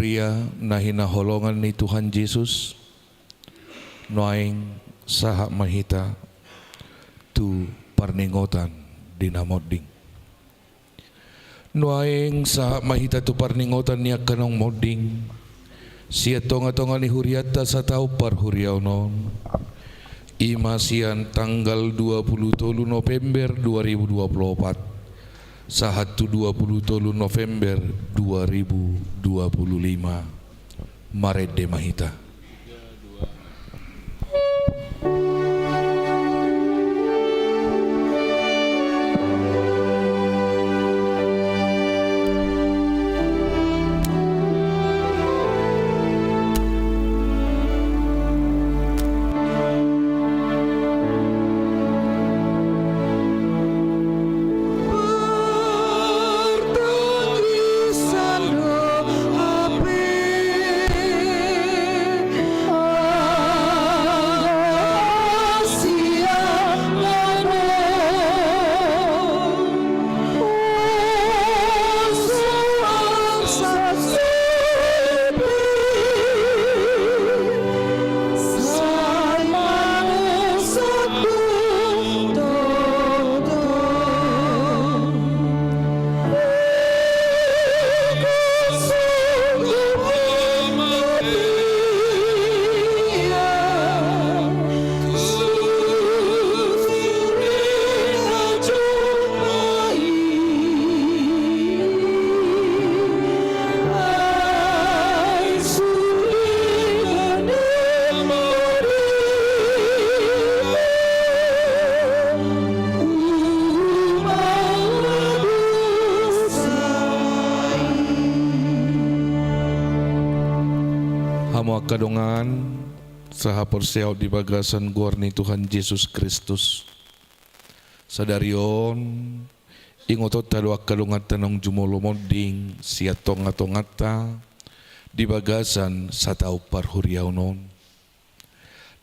huria na hinaholongan ni Tuhan Yesus noaing saha mahita tu parningotan dinamoding. Noaing saha mahita tu parningotan niya kanong moding siya tonga-tonga ni huriata sa tao parhuriaw non. Ima siyan tanggal 23 November 2024 sa hatu 23 November 2025 Marede mahita. Kadongan saha porsiaw di bagasan guar ni Tuhan Yesus Kristus sadarion ingotot taluak kalungat tanong jumolo moding siya tonga-tongata di bagasan sa tao parhuriaw non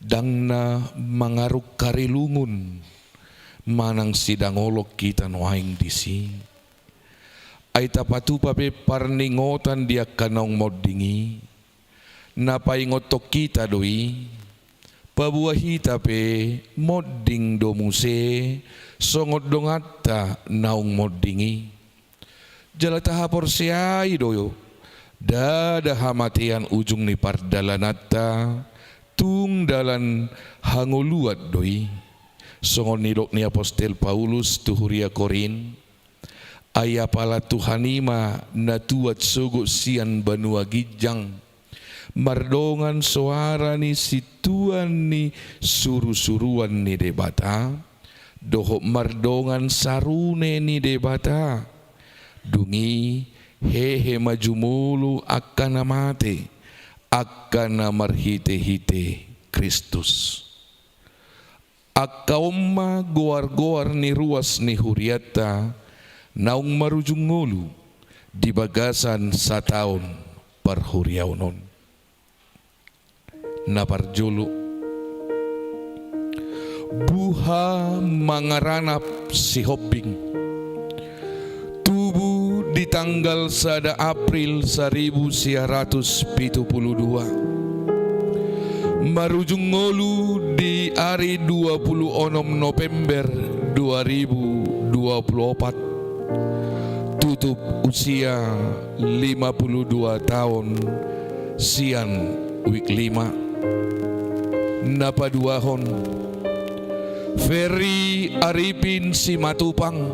dang na mangaruk karilungun manang sidangolok kita noaing disi ay tapatu pape parningotan dia kanong modingi napaingotok kita doi pabuahi tape modding domuse songot dongata naung moddingi jalata hapor siai doyo dada hamatian ujung ni pardalanata tung dalan hangoluat doi songot nilok ni apostel Paulus tuhuria Korin aya pala Tuhanima natuat sugo sian banua gijang mardongan suara ni situan ni suru-suruan ni debata dohok mardongan sarune ni debata dungi hehe majumulu akan amate akan marhite-hite Kristus akaumma goar-goar ni ruas ni huriata naung marujung ngulu di bagasan sa taon parhuriaw non na parjulu buha mangaranap si Hoping tubuh di tanggal 1 April 1972 marujung ngolu di hari 26 November 2024 tutup usia 52 tahun sian week 5 napaduahon Ferry Arifin Simatupang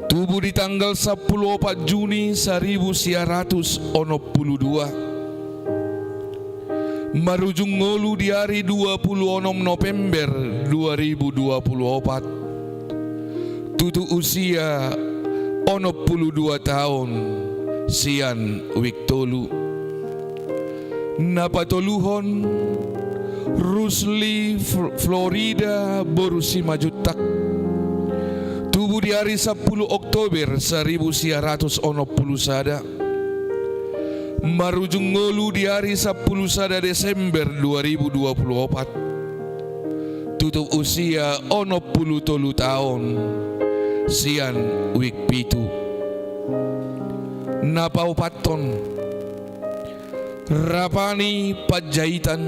tubuh di tanggal 14 Juni 1962 marujung ngolu di hari 26 November 2024 tutu usia 62 tahun sian week 3 napatuluhon Rusli Florida Borusi Majutak tubuh di hari 10 Oktober 1990 marujung ngolu di hari 10 Desember 2024 tutup usia 63 tahun sian week 7 napaupaton Rapani Panjaitan.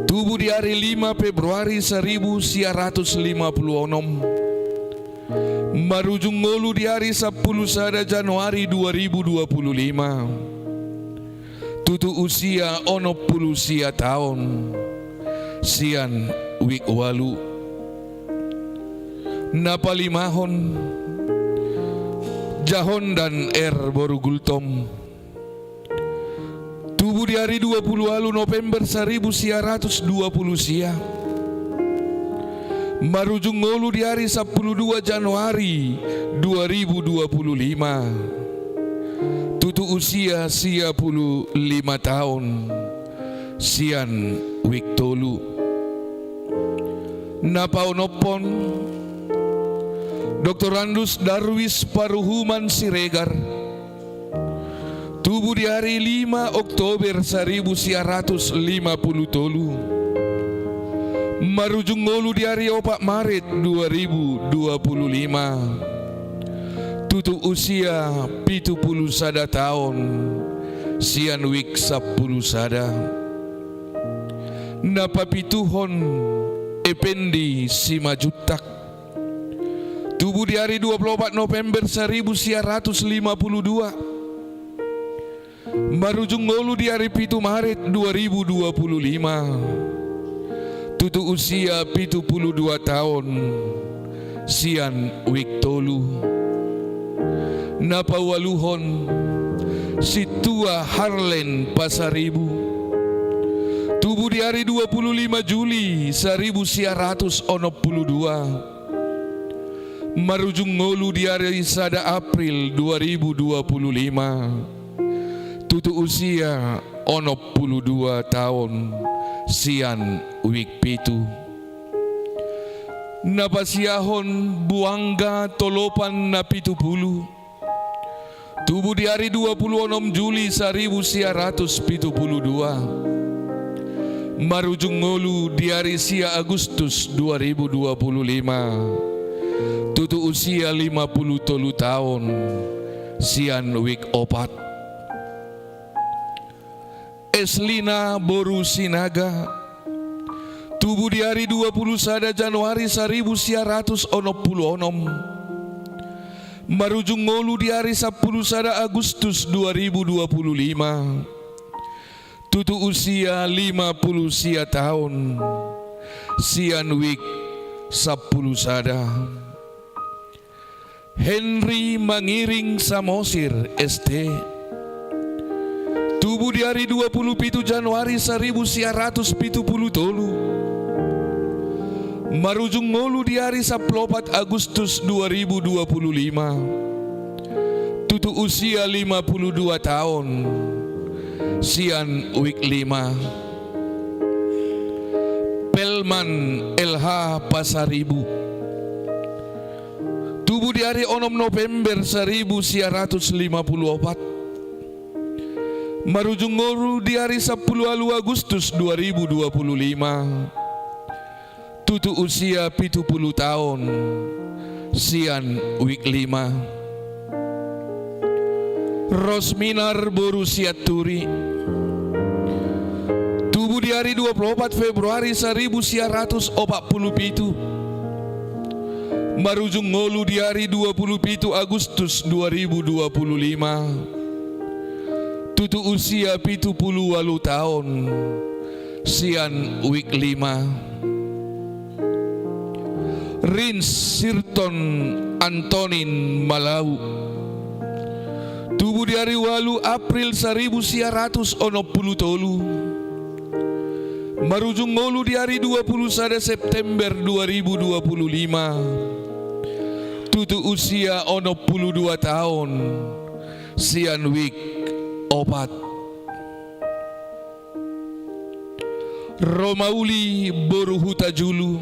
Tubuh di hari 5 Februari 1956. Marujung ngolu di hari 10 Januari 2025. Tutu usia 60 tahun. Sian wik walu. Napalimahon Jahon dan Boru Gultom. Tubuh di hari 20 November 1920 sia. Marujung ngolu di hari 12 Januari 2025. Tutu usia 55 tahun. Sian Wiktolu. Napaonopon Dr. Randus Darwis Paruhuman Siregar. Tubuh di hari 5 Oktober 1950. Marujung ngolu di hari 4 Maret 2025. Tutu usia 71 tahun. Sian wik 10 sada. Napapituhon Ependi Simajutak. Tubuh di hari 24 November 1952. Marujung ngolu di hari 7 Maret 2025. Tutu usia 72 tahun. Sian Wiktolu. Napawaluhon Situa Harlen Pasaribu. Tubuh di hari 25 Juli 1962. Marujung ngolu di hari 1 April 2025. Tutu usia 62 tahun. Sian wik pitu. Napasiahon Buangga Tolopan na 70. Tubuh di hari 26 Juli 1972. Marujung ngolu di hari sia Agustus 2025. Tutu usia 53 tahun. Sian wik opat. Eslina Boru Sinaga. Tubuh di hari 21 Januari 1966. Marujung ngolu di hari 10 Agustus 2025. Tutu usia 50 tahun. Sian wik 10 sada. Henry Mangiring Samosir ST. Tubuh di hari 27 Januari 1973. Marujung ngolu di hari 14 Agustus 2025. Tutu usia 52 tahun. Sian wik 5. Pelman LH Pasaribu. Tubuh di hari 6 November 1954. Marujung ngolu di hari 10 Agustus 2025. Tutu usia 70 tahun. Sian wik 5. Rosminar Borusiaturi. Tubuh di hari 24 Februari 1947. Marujung ngolu di hari 27 Agustus 2025. Tutu usia 78 tahun. Sian wik 5. Rins Sirton Antonin Malau. Tubuh di hari 8 April 1963. Marujung ngolu di hari 21 September 2025. Tutu usia 62 tahun. Sian wik opat. Romauli Boruhuta Julu.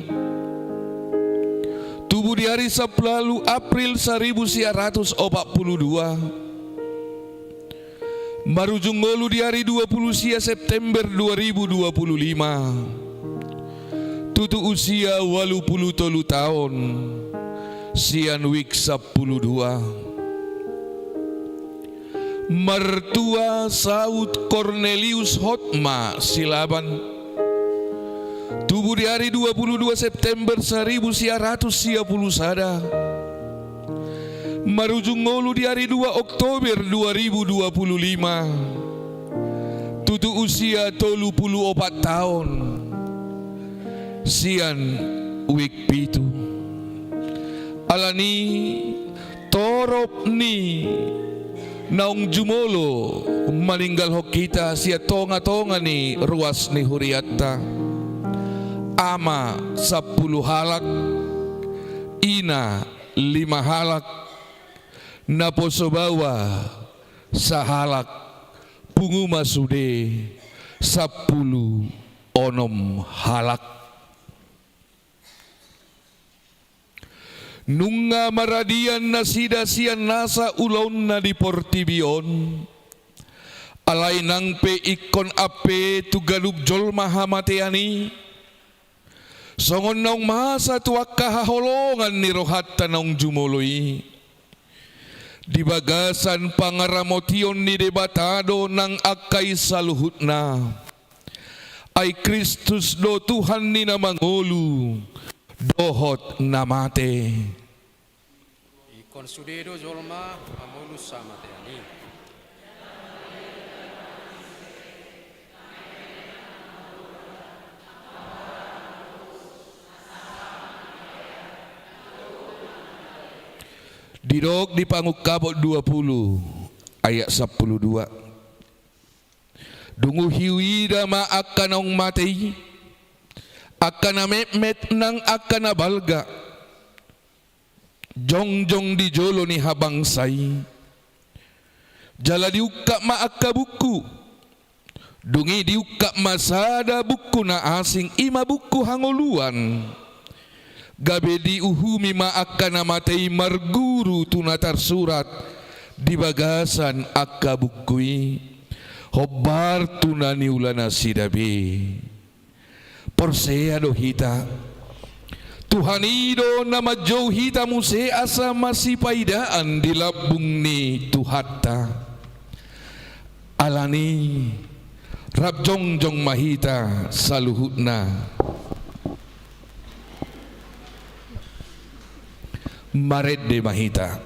Tubuh di hari 10 April 1942. Marujung ngolu di hari 20 September 2025. Tutu usia 83 tahun. Sian wik 12. Mertua Saud Cornelius Hotma Silaban, tubuh di hari 22 September 1930 sada. Marujung ngolu di hari 2 Oktober 2025. Tutu usia 34 tahun. Sian uik pitu. Alani torop ni naung jumolo meninggal hok kita sia tonga-tonga ni ruas ni huriatta. Ama 10 halak, ina 5 halak, naposo bawa sahalak, punguma sude 10 onom halak. Nunga maradian nasida sian nasa ulon na di portibion, alay nang pe ikon ape tu galub jol mahamateani, songon naung masa tuak kahaholongan ni rohat tanong jumoloy, di bagasan pangaramotion ni debatado nang akay saluhut na, ay Kristus do Tuhan ni na mangolu, dohot namate. Ikon sudedo jolma amolus sama teani. Dirok di Pangukabot 20 ayat 12. Dungu hiwida ma akanong matay, akana met nang akana balga, jongjong di jolo ni habangsay, jala diukka ma akka buku, dungi diukka masada buku na asing ima buku hangoluan, gabe di uhumi ma akana matay marguru tunatar surat di bagasan akka bukui, hobar tunani ulana sidabe. Porsea do hita Tuhan ido nama jauh hita muse asa masih paidaan di labung ni Tuhata alani rab jongjong mahita saluhutna maret de mahita.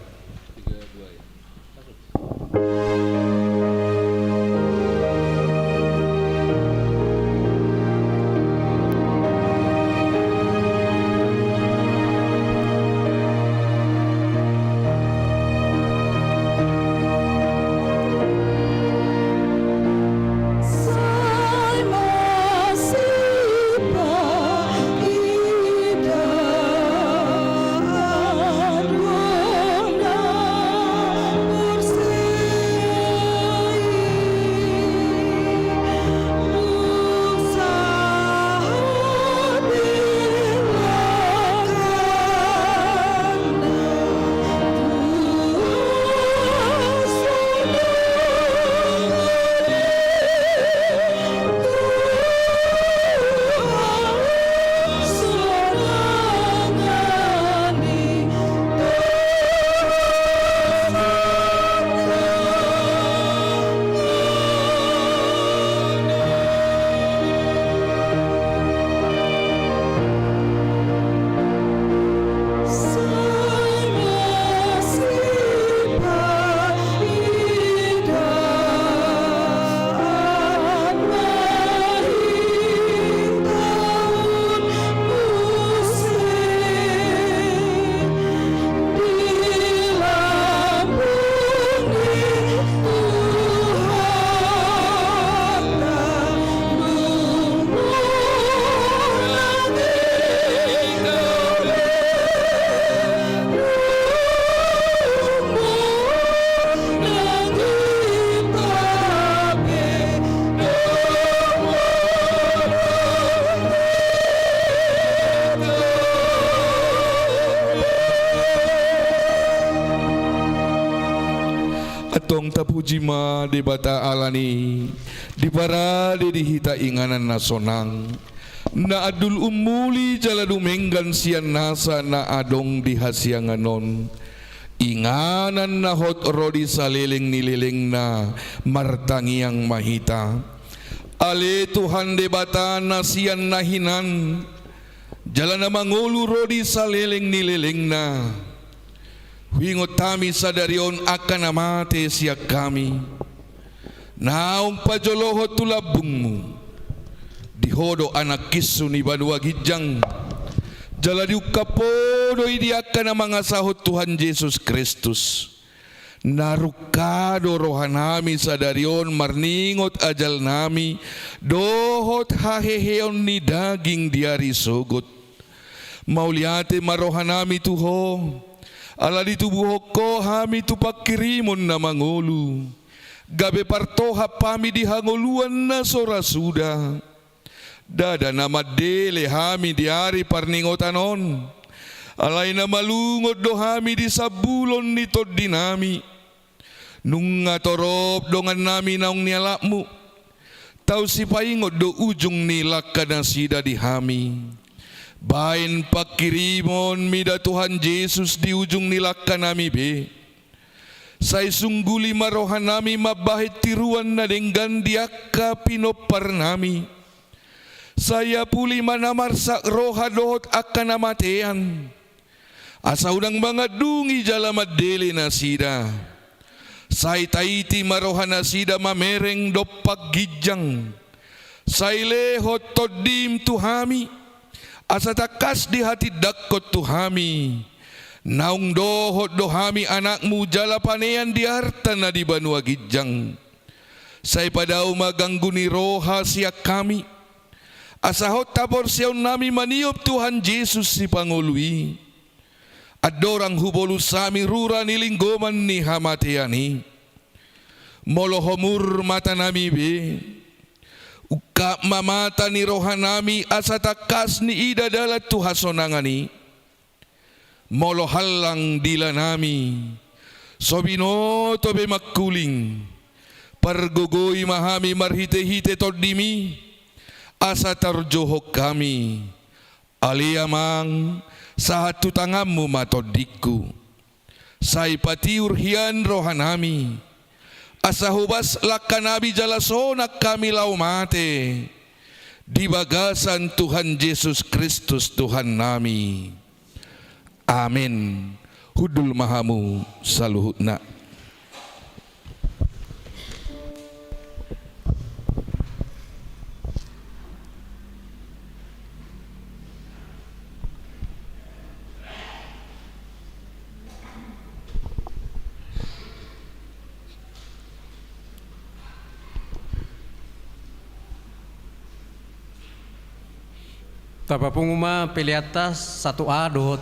Atong tapujima di bata alani di parade di hita inganan nasonang na adul umuli jala dumenggan sian nasa na adong di hasianganon inganan na hot rodi saliling nililing na martangiang mahita. Ale Tuhan debata nasian nahinan, jalan na mangulu rodi saliling nililing na. Wingot kami sadarion akan amate siya kami. Naong pajolohot tulabungmu, dihodo anak kisu ni badua gijang. Jaladiu kapodo idiakan na mga sahot Tuhan Yesus Kristus. Narukado rohanami sa darion marningot ajal nami. Dohot haheheon ni daging diari sogot. Mauliate marohanami tuho. Ala ditubuhok ko hami tupakirimon na mangulu. Gabe partoha pami dihanguluan na sorasuda. Dada na madele hami diari parningotanon. Alay na malungod do hami di sabulon nito dinami. Nung nga torop dongan nami naong nialakmu. Tau si paingod do ujung nilak na sida di hami. Bain pakirimon mida Tuhan Yesus di ujung nilak ka nami be. Say sungguli marohan nami mabahit tiruan na denggan diaka pinopar nami. Saya puli manamarsak roha dohot akan namatean. Asa udang mga dungi jala madele na sida. Say taiti maroha na sida mamereng dopak gijang. Say lehot todim tuhami. Asa takas di hati dakot tuhami. Naung dohot dohami anakmu jala panean di harta na di banua gijang. Say padau magangguni roha siak kami. Asahot tabor siyaw nami maniop Tuhan Yesus si Pangului. Adorang hubolu sami rura nilinggoman ni hamatiani. Molohomur mata nami be. Uka mamata ni rohanami asa takas ni ida dalat tuhasonangani. Molohalang dila nami. Sobinoto be makuling. Pargogoy mahami marhite-hite todimi. Asa tarjohok kami, aliamang sahat tutangamu matodiku. Say patiur hian rohanami, asa hubas lakanabi jalasonak kami laumate. Di bagasan Tuhan Yesus Kristus Tuhan nami. Amin. Hudul mahamu saluhutna. Tapa penguma pilih atas 1A dohot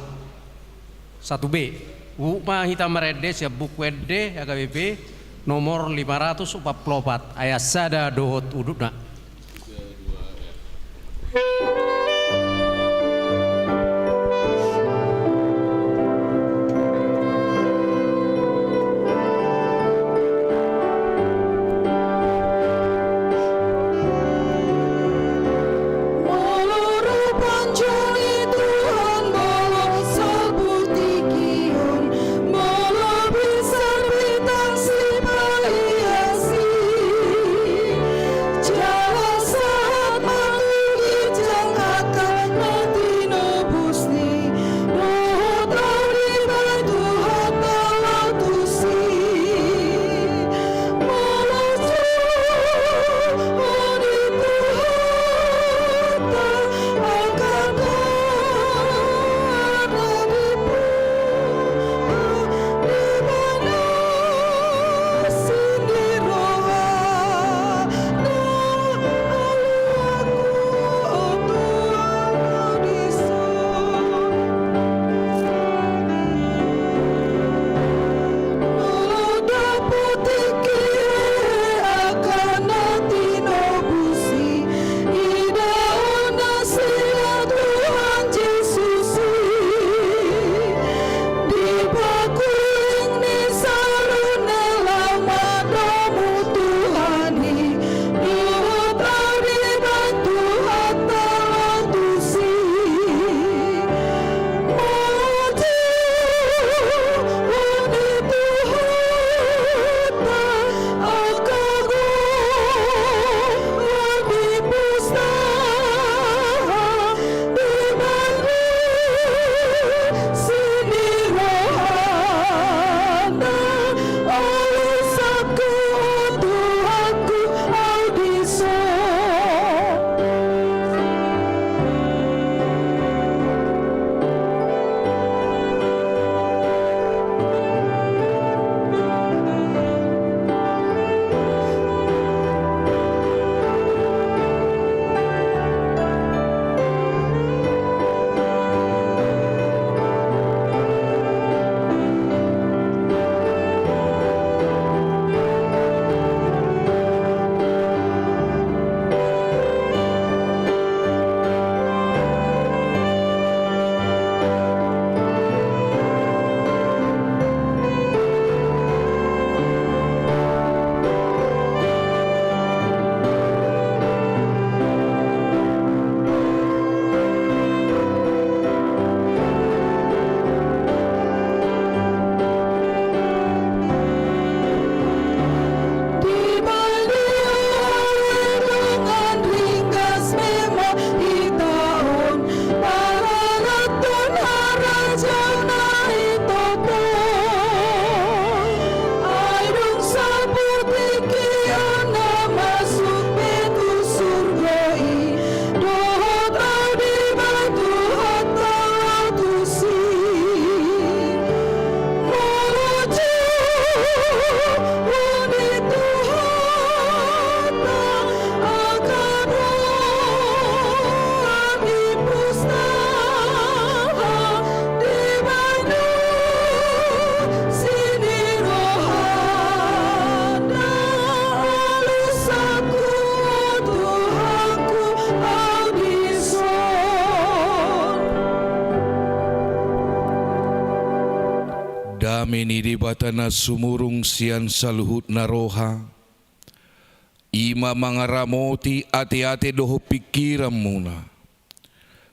1B. Ukma hitam merede siap buku WD AKBP nomor 544 ayat sada dohot udupna. Jangan Kami ni di batana sumurung sian saluhut na roha. Ima mangaramoti ati-ati doho pikiran muna.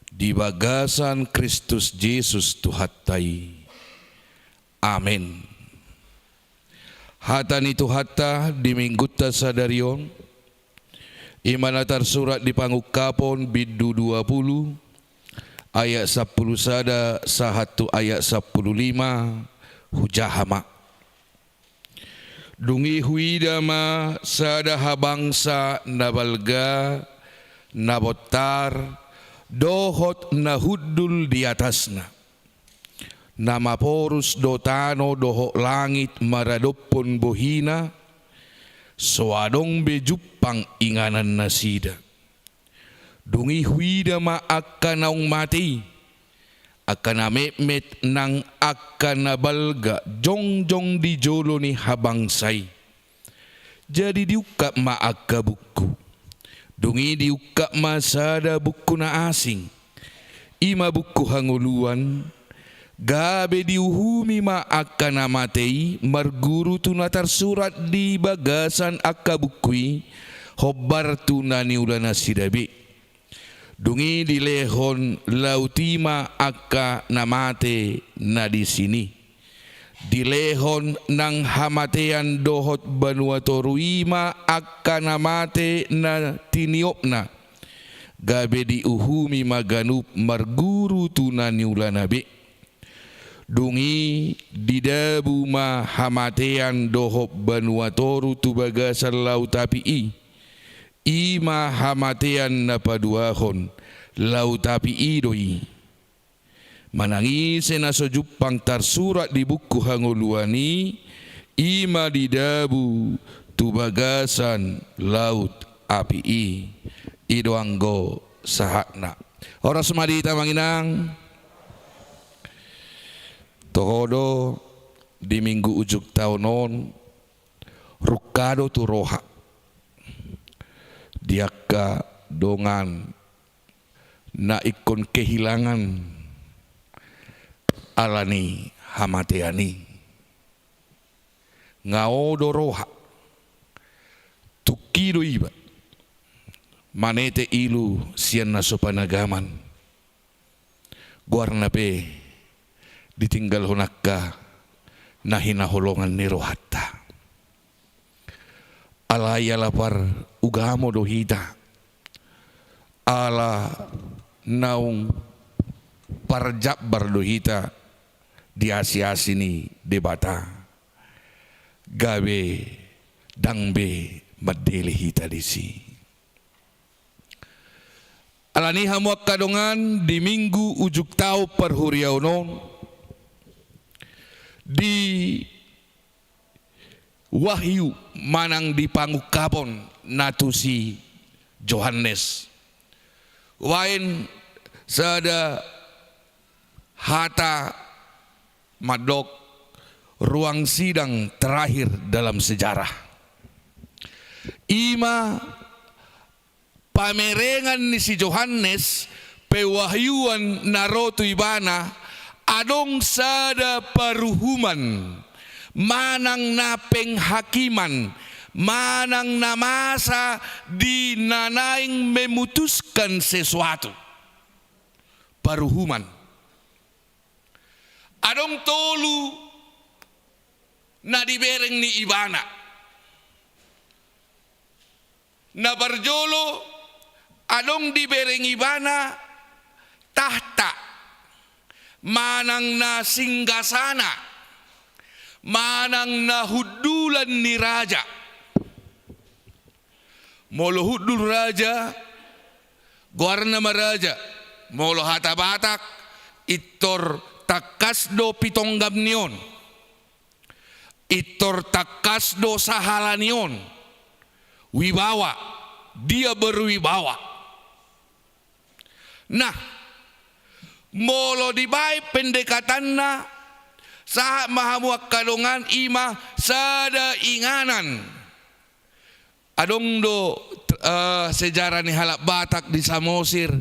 Di bagasan Kristus Yesus Tuhatai. Amin. Hata ni Tuhata di mingguta sadarion. Imana tersurat di pangukapon bidu 20 ayat 10 sada sahatu ayat 15 hujahama. Dungi huidama sada habangsa nabalga nabotar dohot nahudul di atasna. Nama porus dotano doho langit maradopon bohina. Soadong bejupang inganan nasida. Dungi huida ma akan naung mati. Akan namemet nang akan nabalga jongjong di jolo ni habangsay. Jadi diukap ma akka buku. Dungi diukap ma sada buku na asing. Ima buku hanguluan. Gabe diuhumi ma akan namatei marguru tuna tersurat di bagasan akka bukui hobar tuna niulana sidabi. Dungi dilehon lautima akka namate na di sini. Dilehon nang hamatean dohot banua toruima akka namate na tiniopna. Gabe diuhumi maganup marguru tuna niulana be. Dungi didabu ma hamatean dohop banuatoru tu bagasan lau tapi'i. Ima hamatean na paduahon lau tapi'i doi. Manangise na sojupang tersurat di buku hanguluani. Ima didabu tu bagasan laut api'i. Idoanggo sahakna. Oras madita manginang. Tohodo di minggu ujuk tahunon rukado tu roha diaka dongan na ikon kehilangan alani hamateani ngaodo roha tukido iba manete ilu sian na sopanagaman guarna pe ditinggal honakka na hinaholongan ni rohata. Alaya lapar ugamo dohita. Ala naung parjabar dohita di asi-asi ni debata. Gawe dangbe madele hita disi. Alani hamuak kadongan di minggu ujuk tau perhuriau non. Di Wahyu manang di pangukapon natusi Johannes. Wain sada hata madok ruang sidang terakhir dalam sejarah. Ima pamerengan ni si Johannes pewahyuan narotu ibana adong sada paruhuman manang na penghakiman manang na masa di nanaing memutuskan sesuatu paruhuman adong tolu na dibereng ni ibana na barjolo adong dibereng ibana tahta manang na singgasana, manang na hudulan ni raja. Molo hudul raja, guarna maraja, molo hata batak, itor takasdo pitonggam nion, itor takasdo sahalanion, wibawa, dia berwibawa. Nah, molo dibai pendekatanna saat mahamuak kalongan ima sada inganan adong do sejarah ni halak Batak di Samosir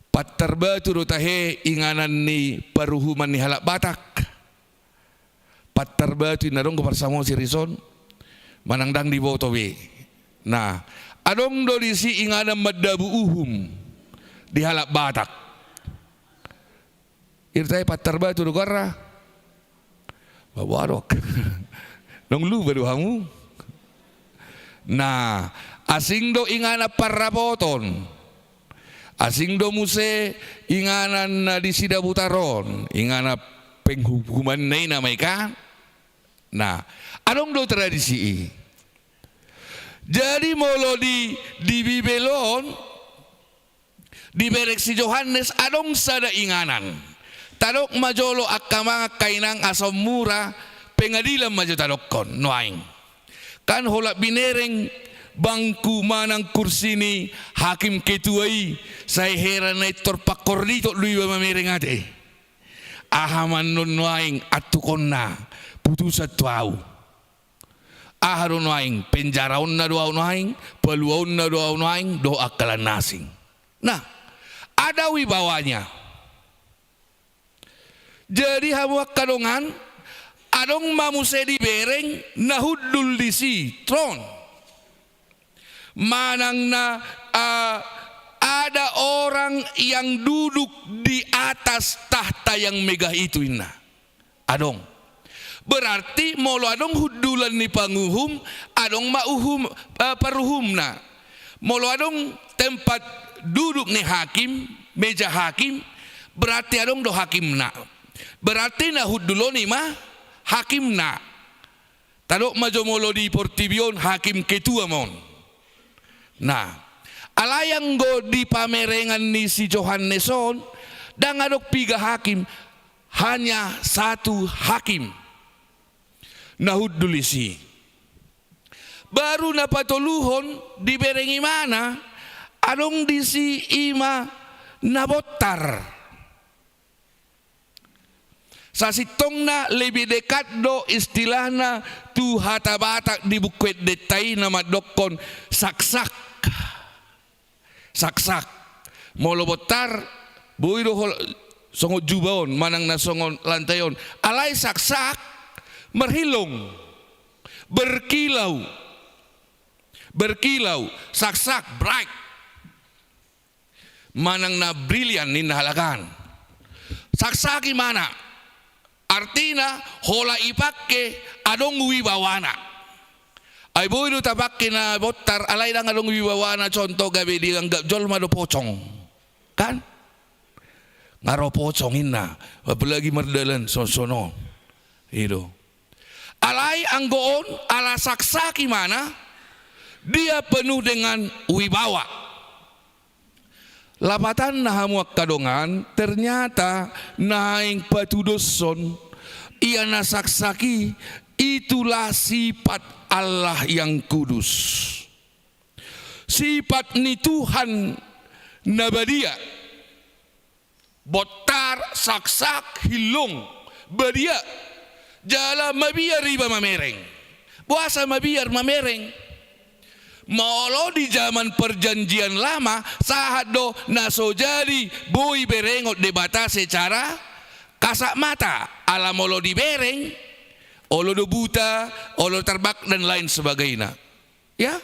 pat terbatu do tahe inganan ni paruhuman ni halak Batak patar batu narong keparsamo si Rison manangdang di botowe. Nah, adong do disi ingana madabu uhum di halap Batak. Irtai patar batu do garra. Bawarok. Nong lu baru hamu. Nah, asing do ingana paraboton. Asing do muse inganan na di sidabutaron, ingana penghukuman na mereka. Nah, anong do tradisi? Jadi molo di Bibelon, di berek si Johannes, anong sada inganan. Tanok majolo akka mga kainang asam mura, pengadilan majo tanokon, noaing. Kan holak binereng bangku manang kursi ni hakim ketuai saya heran na torpakor dito lui ba mamereng ate ahaman non waing atukon na putusat tuau aharon waing penjaraon na doaw waing peluaon na doaw waing do akalan nasing. Nah, ada wibawanya. Jadi hamuak kadongan adong mamuse di bereng nahudul disi tron manang na ada orang yang duduk di atas tahta yang megah itu inna. Adong. Berarti molo adong hudulan ni panguhum, adong mauhum paruhumna. Molo adong tempat duduk ni hakim, meja hakim, berarti adong do hakimna. Berarti na hudulo ni ma hakimna. Tadok majo molo di Portibion hakim ketua mon. Nah, alayang go di pamerengan ni si Johanneson dan adok piga hakim, hanya satu hakim nahudulisi. Baru napatuluhon di berengi mana adong di si ima nabotar. Sasitong na lebih dekat do istilahna tu hata batak di bukwet detai nama dokon saksak. Saksak molo botar bui do songo jubaon manang na songo lantayon alai saksak merhilong berkilau saksak bright manang na brilian nin halakan saksaki mana artina hola ipakke adong wibawana. Ay boy do tapak na botar alay lang adong wibawana contoh gabi di ang jol mado pocong. Kan? Ngaro pocong inna. Apalagi merdalan sono. Itu. Alay ang goon ala saksaki mana dia penuh dengan wibawa. Lapatan na hamuak kadongan ternyata naing patudoson ia nasaksaki itulah sifat Allah yang kudus. Sifat ni Tuhan nabadia. Botar saksak hilong badia. Jala mabiar riba mamereng. Puasa mabiar mamereng. Molo di zaman perjanjian lama saat do naso jadi boy berengot debata secara kasak mata ala molo di bereng. Olo do buta, olo terbak dan lain sebagainya. Ya.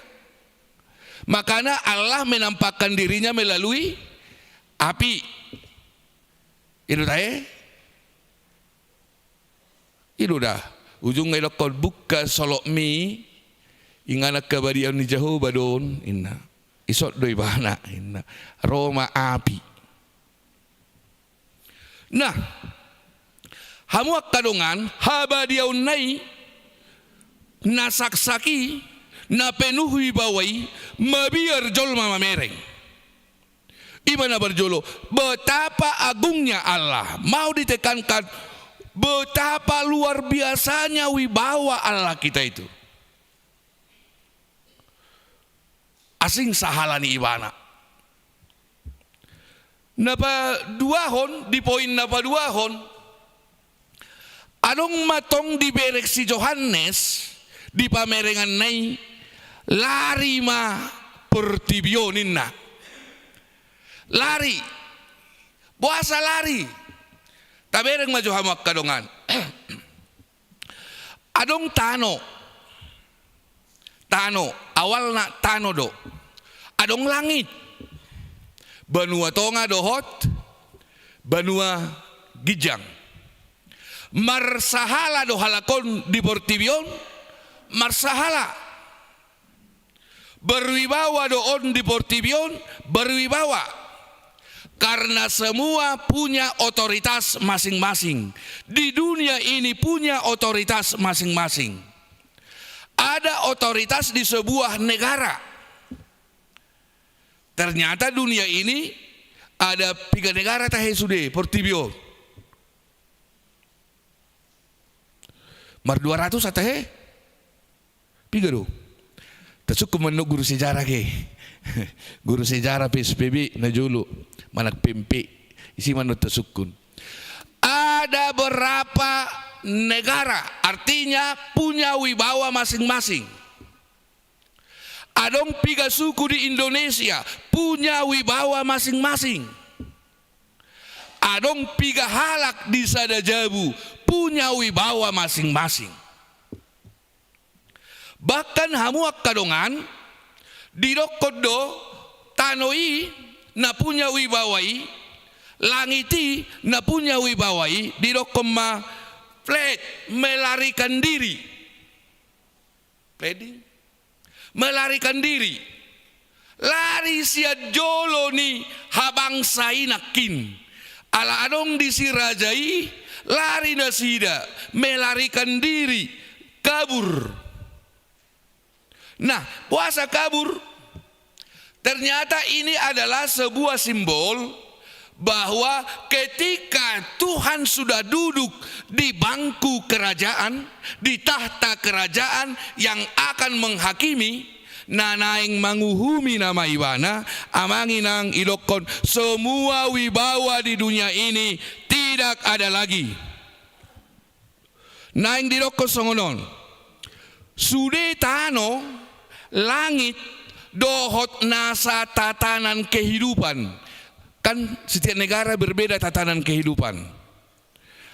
Makanya Allah menampakkan dirinya melalui api. Itu tae. Itu dah. Ujung ngai lokol buka solok mi ingana kabadian ni Jehovah don inna. Isot doi bahana inna. Roma api. Nah, hamuak kadongan haba diaun nai nasaksaki na penuhi bawai mabiar jol mama mereng. Imana berjolo betapa agungnya Allah. Mau ditekankan betapa luar biasanya wibawa Allah kita itu. Asing sahalani ibana. Napa duahon di poin napa duahon anong matong di berek si Johannes di pamerengan nai lari ma pertibionin na lari puasa lari tabereng maju hamak kadongan adong tano awal na tano do adong langit banua tonga dohot banua gijang marsahala do halakon di portibion marsahala berwibawa doon di portibion berwibawa karena semua punya otoritas masing-masing. Di dunia ini punya otoritas masing-masing. Ada otoritas di sebuah negara. Ternyata dunia ini ada 3 negara tahe sude portibio. Mar 200 atahe? Pigaro. Tasuk kumano guru sejarah ke. Guru sejarah PSBB na julu manak pempe isi manut tasukun. Ada berapa negara artinya punya wibawa masing-masing. Adong 3 suku di Indonesia punya wibawa masing-masing. Adong 3 halak di Sadajabu punya wibawa masing-masing. Bahkan hamuak kadongan di Dokodo tanoi na punya wibawai, langiti na punya wibawai, di Dokoma flat melarikan diri, pleding melarikan diri, lari sia jolo ni habang sainakin, ala adong disirajai, lari nasida, melarikan diri, kabur. Nah, puasa kabur ternyata ini adalah sebuah simbol bahwa ketika Tuhan sudah duduk di bangku kerajaan, di tahta kerajaan yang akan menghakimi, nanaing manguhumi nama iwana, amanginang ilokon, semua wibawa di dunia ini tidak ada lagi. Naing dilokon songonon, sude tano langit dohot nasa tatanan kehidupan. Kan setiap negara berbeda tatanan kehidupan.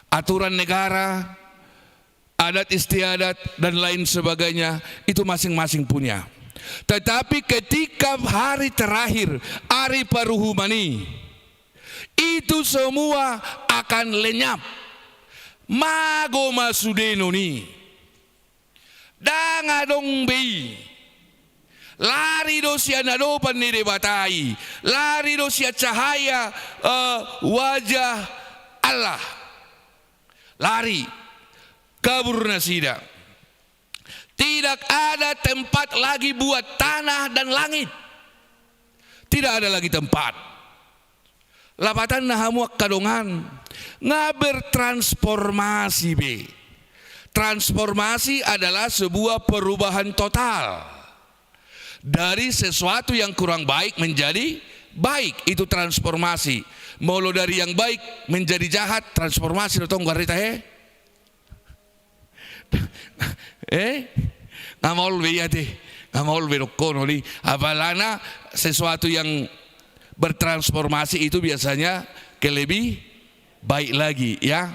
Aturan negara, adat istiadat dan lain sebagainya itu masing-masing punya. Tetapi ketika hari terakhir, hari paruhumani, itu semua akan lenyap. Mago masudeno ni. Dangadong bei. Lari do sia nadopan ni debatai, lari do sia cahaya wajah Allah, lari kabur nasida. Tidak ada tempat lagi buat tanah dan langit, tidak ada lagi tempat. Lapatan nahamuak kadongan bertransformasi be. Transformasi adalah sebuah perubahan total. Dari sesuatu yang kurang baik menjadi baik, itu transformasi. Molo dari yang baik menjadi jahat, transformasi dotong garita ngamol be ya teh, ngamol be kono ni. Apalana sesuatu yang bertransformasi itu biasanya ke lebih baik lagi ya.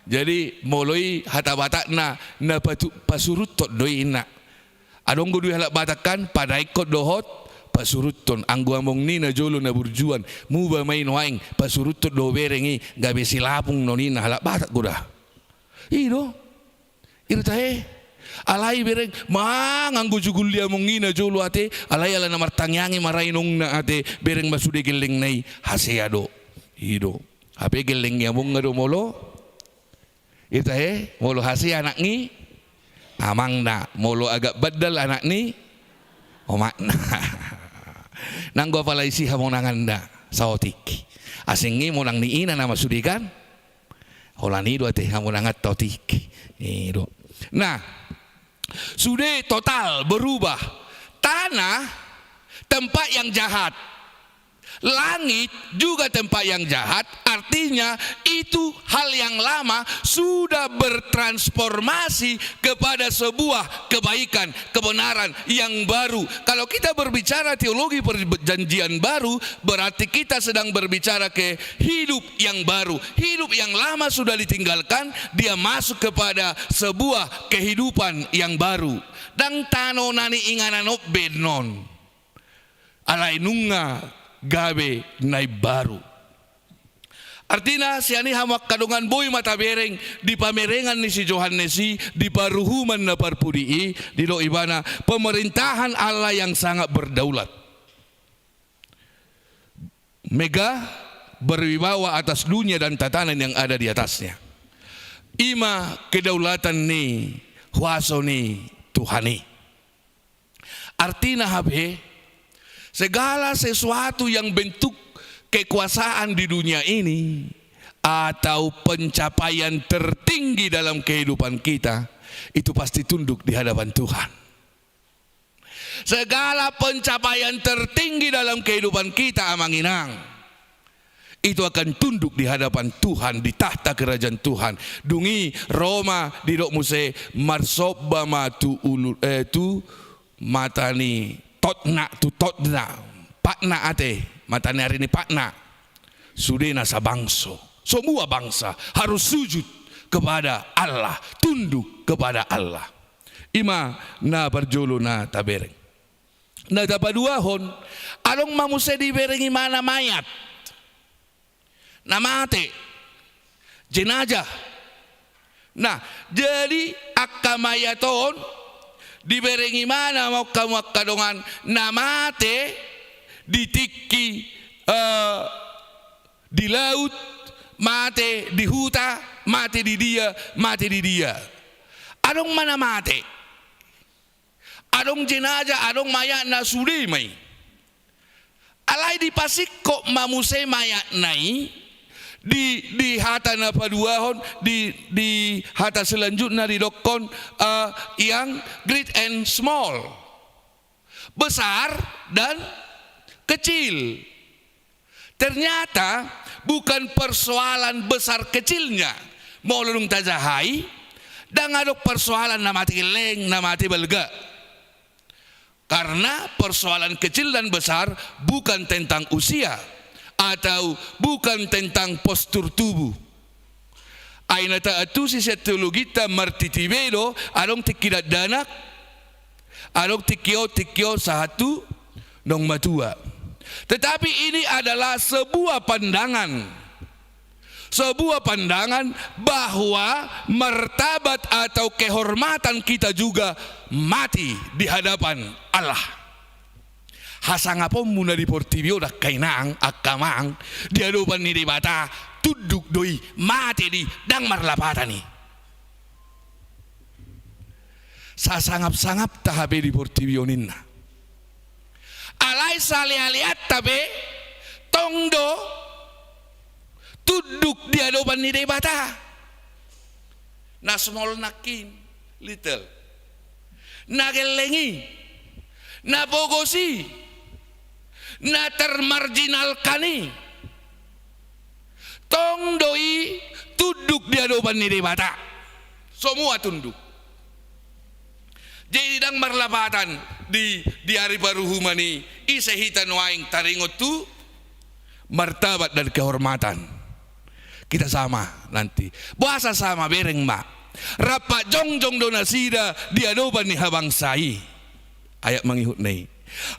Jadi moloi hata-bata na pasurut tot doi ina. Adong gudu halak batakan pada ikut dohot pasuruton anggu among ni na jolo na burjuan muba main waing pasuruton do berengi gabe silapung nonina halak batak guda. Iro tahe alai bereng mang anggu jugul dia mong ni na jolo ate alai ala na martangyangi marainong na ate bereng masude geleng nai haseado. Iro ape geleng ya mong ngado molo itahe molo hase anak ni amang na molo agak badal anak ni omak na nanggo palay si hamonangan na saotik asingi monang ni ina nama sudikan holani do ate hamonangat totik iro. Nah sudah total berubah tanah tempat yang jahat, Langit juga tempat yang jahat, artinya itu hal yang lama sudah bertransformasi kepada sebuah kebaikan, kebenaran yang baru. Kalau kita berbicara teologi perjanjian baru, berarti kita sedang berbicara ke hidup yang baru. Hidup yang lama sudah ditinggalkan, dia masuk kepada sebuah kehidupan yang baru. Dan tano nani ingananop benon alai nunga gabe nai baru. Artinya siani hamak kadungan boy mata bereng di pamerengan ni si Johannesi di paruhuman na parpudii di do ibana pemerintahan Allah yang sangat berdaulat. Mega berwibawa atas dunia dan tatanan yang ada di atasnya. Ima kedaulatan ni huaso ni Tuhani. Artinya habe segala sesuatu yang bentuk kekuasaan di dunia ini atau pencapaian tertinggi dalam kehidupan kita itu pasti tunduk di hadapan Tuhan. Segala pencapaian tertinggi dalam kehidupan kita amanginang itu akan tunduk di hadapan Tuhan, di tahta kerajaan Tuhan. Dungi Roma di dok muse marsoba matu ulu tu matani totna tu totna pakna ate matani hari ini pakna sudena sabangso. Semua bangsa harus sujud kepada Allah, tunduk kepada Allah. Ima na berjolo na tabereng. Na tapaduahon along mamuse di berengi mana mayat. Na mate jenazah. Nah, jadi akamayaton diberengi mana mau kamu kadongan namate ditiki di laut, mate di huta, mate di dia, mate di dia. Adong mana mate? Adong jenazah, adong mayat na sudah mai. Alai di pasik kok mamuse mayat nai di hata na paduahon di hata selanjutnya di dokon yang great and small, besar dan kecil. Ternyata bukan persoalan besar kecilnya mau lulung tajahai dan adok persoalan namati leng namati belga. Karena persoalan kecil dan besar bukan tentang usia atau bukan tentang postur tubuh. Aina taatu si teologita martitibedo adong tikidat danak adong tikio satu nong matua. Tetapi ini adalah sebuah pandangan bahwa martabat atau kehormatan kita juga mati di hadapan Allah. Hasangapon muna di portibio dak kainang akamang di hadapan ni dibata tuduk doi mati di dang marlapatani. Sasangap-sangap tahabe di portibio ninna. Alai salialiat tabe tongdo tuduk di hadapan ni dibata. Na small nakin little. Nagelengi. Na bogosi. Na termarginalkani tong doi tunduk di hadapan ni debata, semua tunduk. Jadi dang marlapatan di hari baru humani isehitan waing taringot tu martabat dan kehormatan kita sama nanti bahasa sama bereng mak rapat jongjong donasida di hadapan ni habang sai ayat mangihut nai.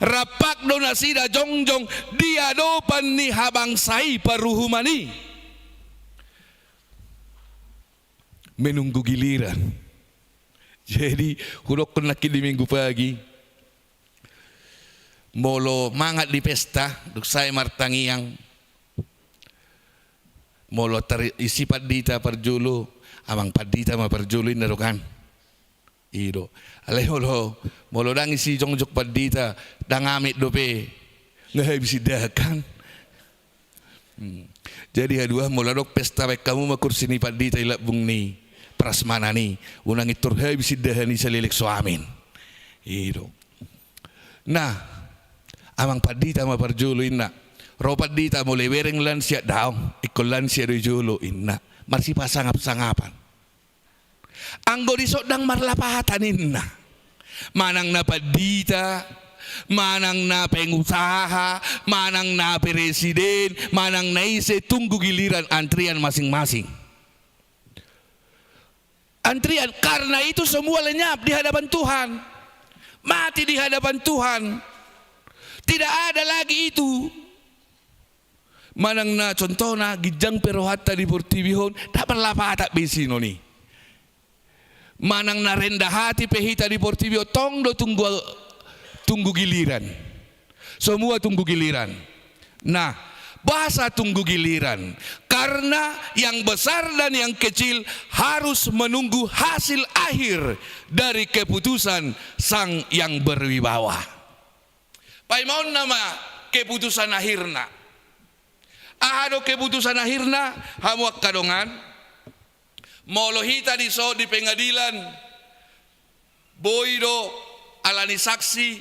Rapak donasida jongjong di hadapan ni habang sai paruhumani menunggu giliran. Jadi hudok kena di minggu pagi molo mangat di pesta duk saya martangi yang molo terisi padita perjulu amang padita ma perjulu inarokan ido aleholo molo dang isi jongjok padita dang amit dope nggak bisa dakan. Jadi hadua molo dok pesta baik kamu ma kursi ni padita ilak bung ni prasmana ni unang itur hai bisa dahani salilik suamin ido. Nah amang padita ma perjulu inna ropat dita mulai bereng lansia daong, ikol lansia do jolo inna, marsi pasangap-sangapan. Anggo disodang marlapatan inna, manang na padita, manang na pengusaha, manang na presiden, manang na ise tunggu giliran antrian masing-masing. Antrian, karena itu semua lenyap di hadapan Tuhan. Mati di hadapan Tuhan. Tidak ada lagi itu. Manang na contohna gijang perohata di Portibihon dapat lapata besino ni. Manang na rendah hati pehita di Portibihon tong do tunggu giliran. Semua tunggu giliran. Nah, bahasa tunggu giliran karena yang besar dan yang kecil harus menunggu hasil akhir dari keputusan sang yang berwibawa. Paimaon nama keputusan akhirna. Ahado keputusan akhirna hamuak kadongan molohita di pengadilan boido alani saksi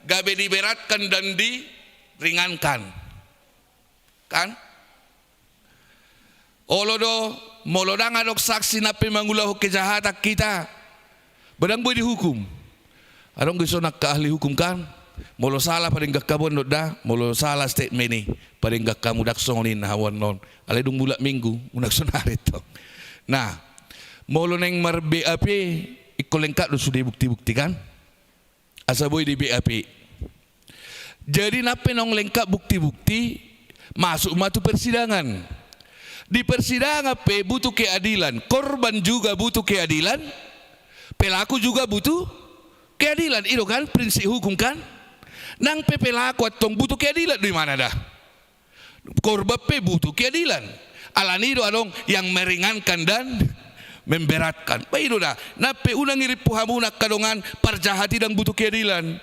gabe diberatkan dan diringankan. Kan? Olodo molodang adok saksi nape mangulahu kejahatan kita. Badang boy dihukum. Adong gusto nak ka ahli hukum kan? Molo salah paling gakabon da, molo salah statement ni paling gakamu daksonin hawan non. Aledung bulan minggu unak sonarit to. Nah, molo neng mar BAP ikolengkat do sudah bukti-bukti kan? Asa boy di BAP. Jadi nape nong lengkap bukti-bukti masuk matu persidangan. Di persidangan butuh keadilan, korban juga butuh keadilan, pelaku juga butuh keadilan. Itu kan prinsip hukum kan? Nang pelaku atong butuh keadilan di mana dah? Korban butuh keadilan. Alani do adong yang meringankan dan memberatkan. Baik dah. Nape unang ngirip puhamuna kadongan parjahati dan butuh keadilan.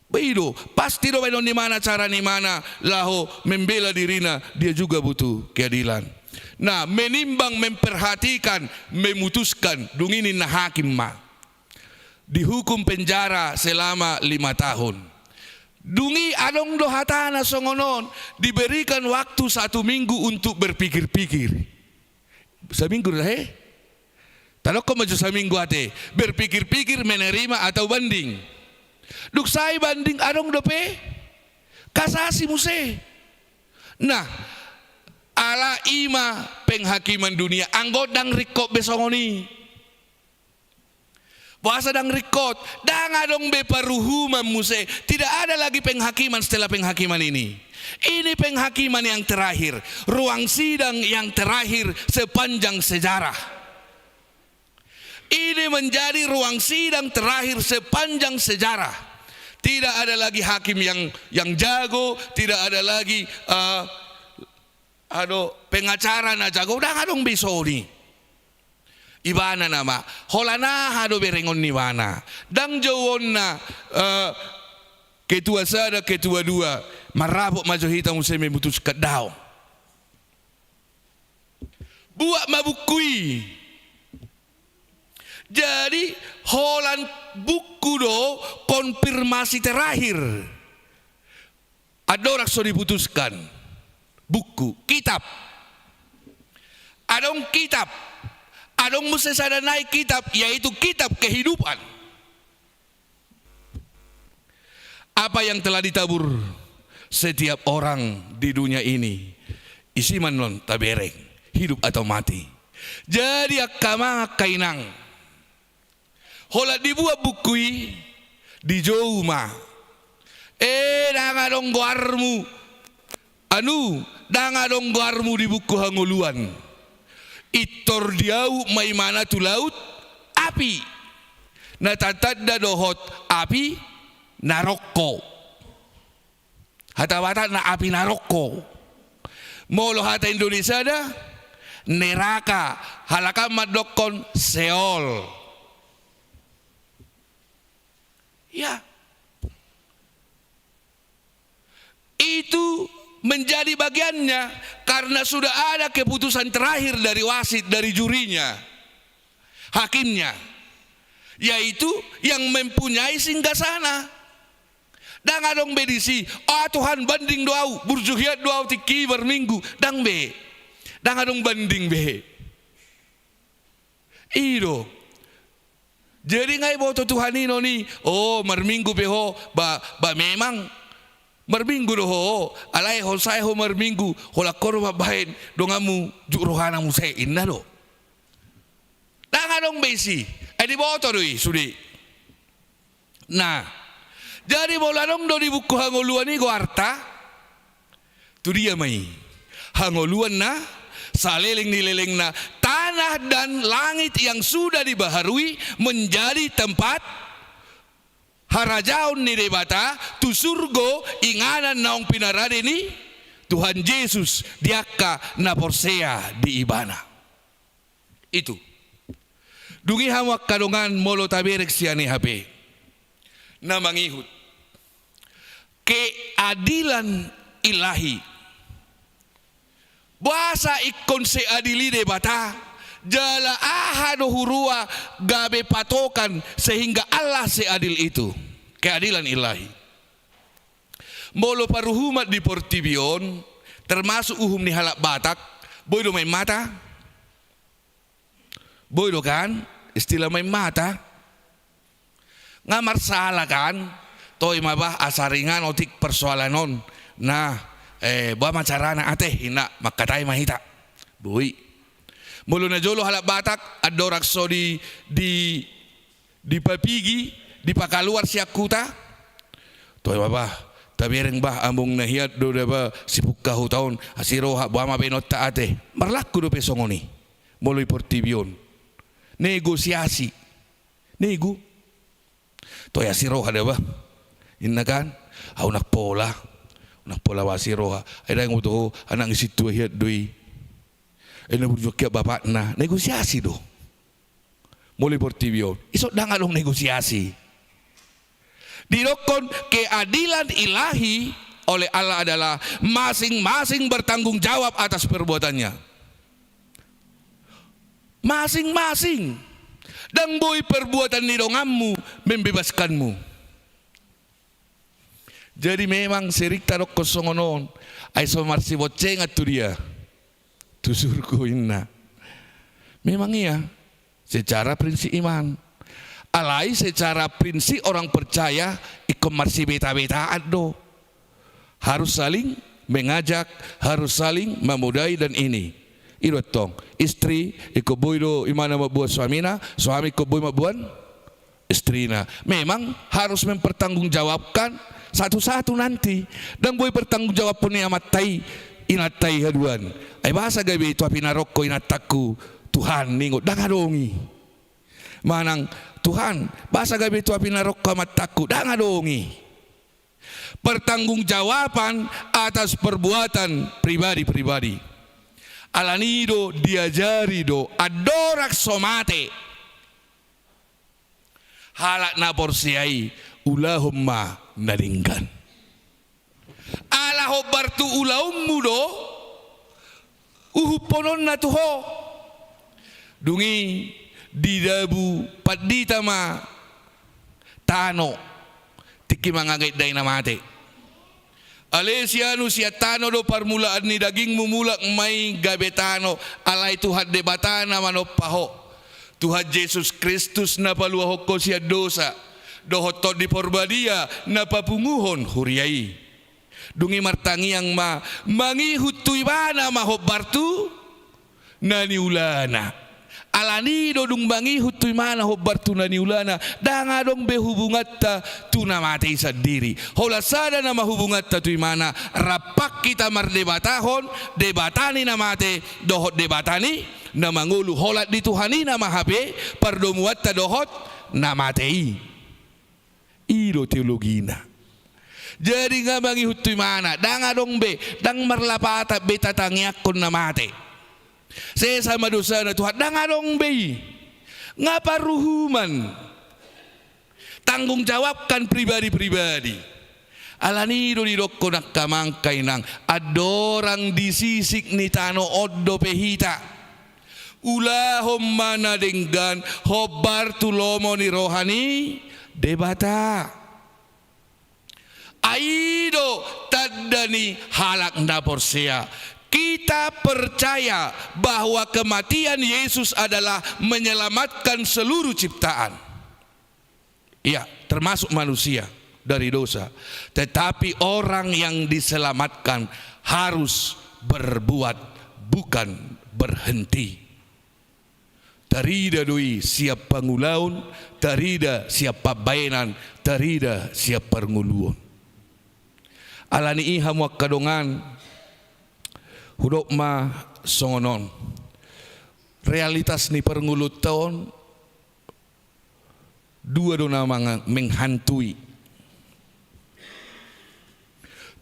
Baido, pasti do di mana cara ni mana laho membela dirina dia juga butuh keadilan. Nah, menimbang memperhatikan memutuskan dungini na hakim ma dihukum penjara selama 5 tahun. Dungi adong do hatana songonon diberikan waktu 1 minggu untuk berpikir-pikir. Seminggu dah Talok ko maju seminggu ate berpikir-pikir menerima atau banding. Duk saya banding adong dope kasasi muse. Nah, ala ima penghakiman dunia anggot dang rikot besongoni. Bahasa dang rikot dang adong be paruhuman muse. Tidak ada lagi penghakiman setelah penghakiman ini. Ini penghakiman yang terakhir, ruang sidang yang terakhir sepanjang sejarah. Ini menjadi ruang sidang terakhir sepanjang sejarah. Tidak ada lagi hakim yang jago, tidak ada lagi pengacara na jago. Udah adong besoni. Ibana nama, holana hado berengon ni wana. Dang jawon na ketua sada ketua dua marapok maju hitam usai memutus kedau. Buat mabukui. Jadi holan buku do konfirmasi terakhir. Ada orang sudah diputuskan. Buku, kitab. Adong kitab. Adong mesti sada naik kitab, yaitu kitab kehidupan. Apa yang telah ditabur setiap orang di dunia ini, isi manon tabereng, hidup atau mati. Jadi akama kainang. Hola dibuat bukui di Joma. Dangadong guarmu. Dangadong guarmu di buku hanguluan. Itor diau may mana tu laut api. Natatanda dohot api naroko. Hatawata na api naroko. Molo hata Indonesia dah neraka halaka madokon Seol. Ya, itu menjadi bagiannya karena sudah ada keputusan terakhir dari wasit, dari jurinya, hakimnya, yaitu yang mempunyai singgasana. Dang adong bedisi, Tuhan banding doau, burjuhiat doau tiki berminggu, dang be. Dang adong banding be. Iro. Jadi ngai boto Tuhan ino ni, marminggu beho, ba memang marminggu doho, alai ho sai ho marminggu, hola koro babahin, dongamu juk rohana mu sai inna do. Dang adong besi, di boto doi sudi. Nah, jadi bolanong do di buku hangoluan ni goarta, tu dia mai. Hangoluan na, saleling nileleng na, tanah dan langit yang sudah dibaharui menjadi tempat harajaun ni debata, tu surgo inganan naong pinarade ni Tuhan Yesus diaka na porsea di ibana. Itu. Dungi hawak kadongan molo taberek siani HP. Na mangihut keadilan ilahi bahasa ikon seadili de bata jala ahado hurua gabe patokan sehingga Allah seadil itu keadilan ilahi molo paruhumat di Portibion termasuk uhum ni halak Batak boy do main mata boy do kan istilah main mata ngamar salah kan toy mabah asaringan otik persoalanon nah ba macarana ate hina makatay mahita buhi mulu na jolo halak Batak adorak so di papigi di pakaluar siak kuta toy mabah tabireng bah ambung nahiat do ba sipuk kahu taon asiro ha ba mabenot ta ate marlaku do pesongoni mulu Portibion negosiasi nego toya si roha ada ba inna kan au nak pola wa si roha ada yang butuh anak situ hiat doi ena burjuk ke bapak na negosiasi do mulai Portibion isok dang adong negosiasi dirokon keadilan ilahi oleh Allah adalah masing-masing bertanggung jawab atas perbuatannya masing-masing. Dan boy perbuatan nidongammu membebaskanmu. Jadi memang sirik tarok kosongonon ay somarsi boceng atu dia. Tusurku inna. Memang iya secara prinsip iman. Alai secara prinsip orang percaya ikom marsi beta-beta ado. Harus saling mengajak, harus saling memudai dan ini. Irotong istri iko boydo imana mabuat suamina, suami iko boy mabuat istrina. Memang harus mempertanggungjawabkan satu-satu nanti. Dan boy bertanggungjawab pun amat tai inatai haduan. Ay bahasa gabi itu api naroko inataku Tuhan ningo dangadongi. Manang Tuhan bahasa gabi itu api naroko amat takut dangadongi. Pertanggungjawaban atas perbuatan pribadi-pribadi. Alanido diajari do adorak somate halak na porsiai ulahumma nadingkan ala hobartu ulahummu do uhuponon na tuho dungi didabu padita ma tano tiki mangagay day na mate Alesianu siatano do parmulaan ni daging mumulak may gabetano alay Tuhan debatana manopaho Tuhan Yesus Kristus na paluahok ko siya dosa dohotod di porbadia na papunguhon huriai dungi martangi ang mangihut tuibana mahobartu naniulana alani do dung bangi hutu mana hobar tuna niulana danga dong behubungatta tuna mate sadiri hola sada nama hubungatta tu mana rapak kita mardebatahon debatani namate dohot debatani nama ngulu holat di Tuhani nama habe pardomuatta dohot namatei ilo teologina jadi ngabangi hutu mana danga dong be dang marlapata beta tangiakon namate saya sama dosa na Tuhan dangadong bayi ngapa ruhuman tanggung jawabkan pribadi-pribadi alani do di dokko nak kamangkay nang adorang disisik ni tano oddo pehita ulahom mana denggan hobar tulomo ni rohani debata Aido tadani halak na Porsea. Kita percaya bahwa kematian Yesus adalah menyelamatkan seluruh ciptaan. Ya, termasuk manusia dari dosa. Tetapi orang yang diselamatkan harus berbuat, bukan berhenti. Tarida doi siap pangulaun, tarida siap pabainan, tarida siap panguluon. Alani iha muak kadongan hudok ma songonon. Realitas ni perngulut tahun dua dona menghantui.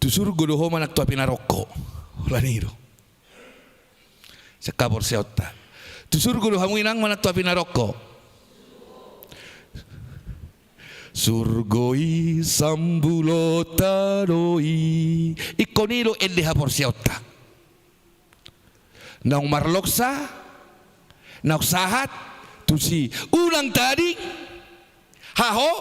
Tusur godoho manak tu api naroko. Laniro. Sekapor seota. Tusur godoho hamuinang manak tu api naroko. Surgoi sambulo taroi. Ikoniro edeha por seota. Naung marloksa, naung sahat, tusi ulang tadi, haho,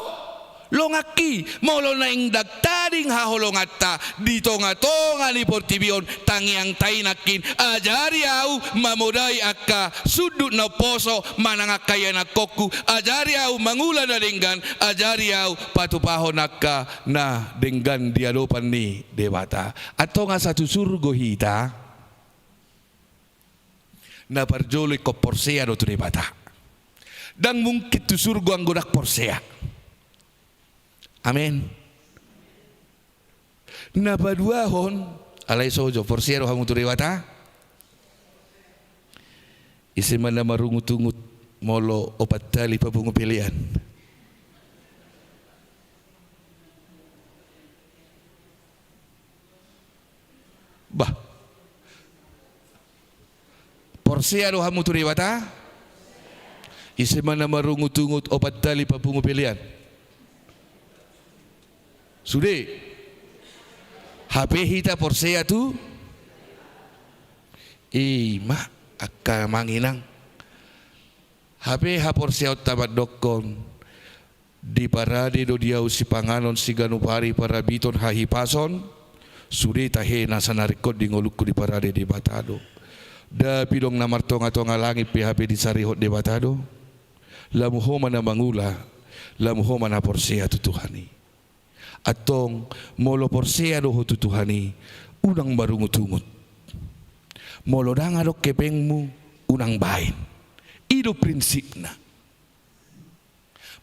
longaki, molo na ing dagtading haho longata, di tonga-tonga ni portibion, tangiang tainakin, ajari au mamodai akka, sudut na poso, manangakaya na koku, ajari au mangula na denggan, ajari au patupaho nakka na denggan diadopan ni dewata. Atau nga satu surgo hita, na parjolo ko Porsea do tunibata. Dan mungkin tu surga ang godak Porsea. Amen. Na paduahon alay sojo Porsea do hamu tunibata. Isi mana marungut-ungut molo opat tali pabungu pilihan. Bah. Porsea do hamu turibata. Isi mana marungut-ungut opat tali papungu pilihan. Sudah. HP hita Porsea tu. Mak akka manginang. HP ha Porsea tabat dokon. Di parade do diau si panganon si ganupari para biton hahipason. Sudah tahe nasa narikot di ngolukku di parade di Batado. Da pidong na martonga-tonga langit PHP di sarihot de Batado. Lamuho man na mangula, lamuho man na Porsea tutuhani. Atong molo Porsea do ho tutuhani, unang barungut-ungut. Molo dangadok kepengmu, unang bain. Ido prinsip na.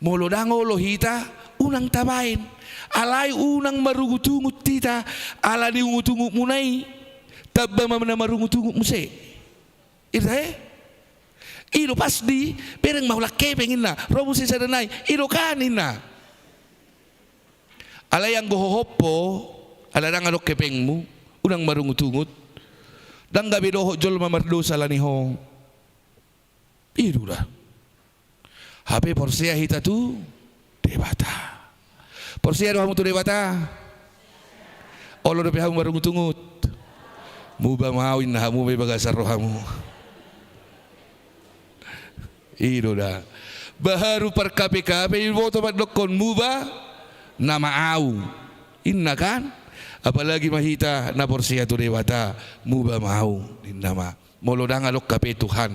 Molo dango lohita, unang tabain. Alay unang marungut-ungut tita, ala di ungut-ungut munay. Tabba man na marungut-ungut muse. Irahe, iro pasdi, pereng mahulak kepengin na, robo si sadanay, iro kanin na. Alay ang gohohopo, alarang alok kepengmu, unang marungutungut, dang gabi doho jol mamardo sa laniho, iro na. Hape Porsea hita tu, debata. Porsea doha mo tu debata, olo do pehamu marungutungut, muba mawin na hamu may bagasar rohamu. Iro dah. Baharu per KPKP foto padokon muba nama au. Inna kan? Apalagi mahita na Porsea tu dewata muba mau nama. Molodang alok kape Tuhan.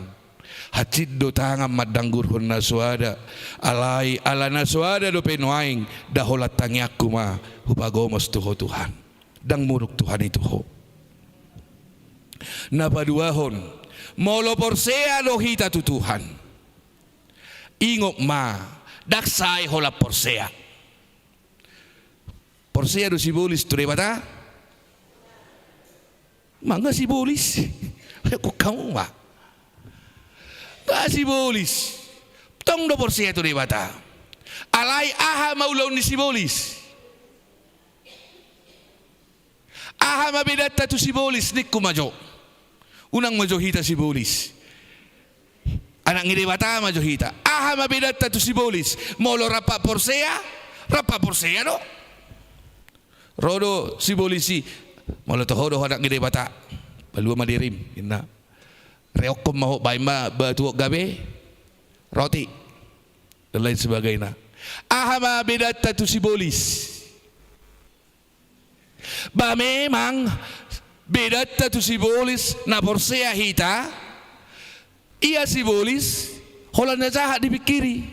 Hatid do tangam madanggur hon naswada. Alai ala naswada do penuaing daholat tangyak kuma hupagomos tuho Tuhan. Dang muruk Tuhan itu ho. Napaduahon molo Porsea do hita tu Tuhan. Ingok ma daksay hola Porsea. Porsea do sibolis tu debata. Mangga sibolis. Kok kamu ma? Ga sibolis. Tong do Porsea tu debata. Alay aha maulaw ni sibolis. Aha mabidata tu sibolis nik kumajo. Unang majohita sibolis. Anak ngiri bata majohita. Aha mabidata tu sibolis. Molo rapa Porsea no. Rodo sibolisi. Molo tohodo anak ngiri bata. Balua madirim. Inna. Reokom maho baima batuok gabe. Roti. Dan lain sebagainya. Aha mabidata tu sibolis. Ba memang beda tu simbolis na Porsea hita, ia simbolis holan na jahat dipikiri.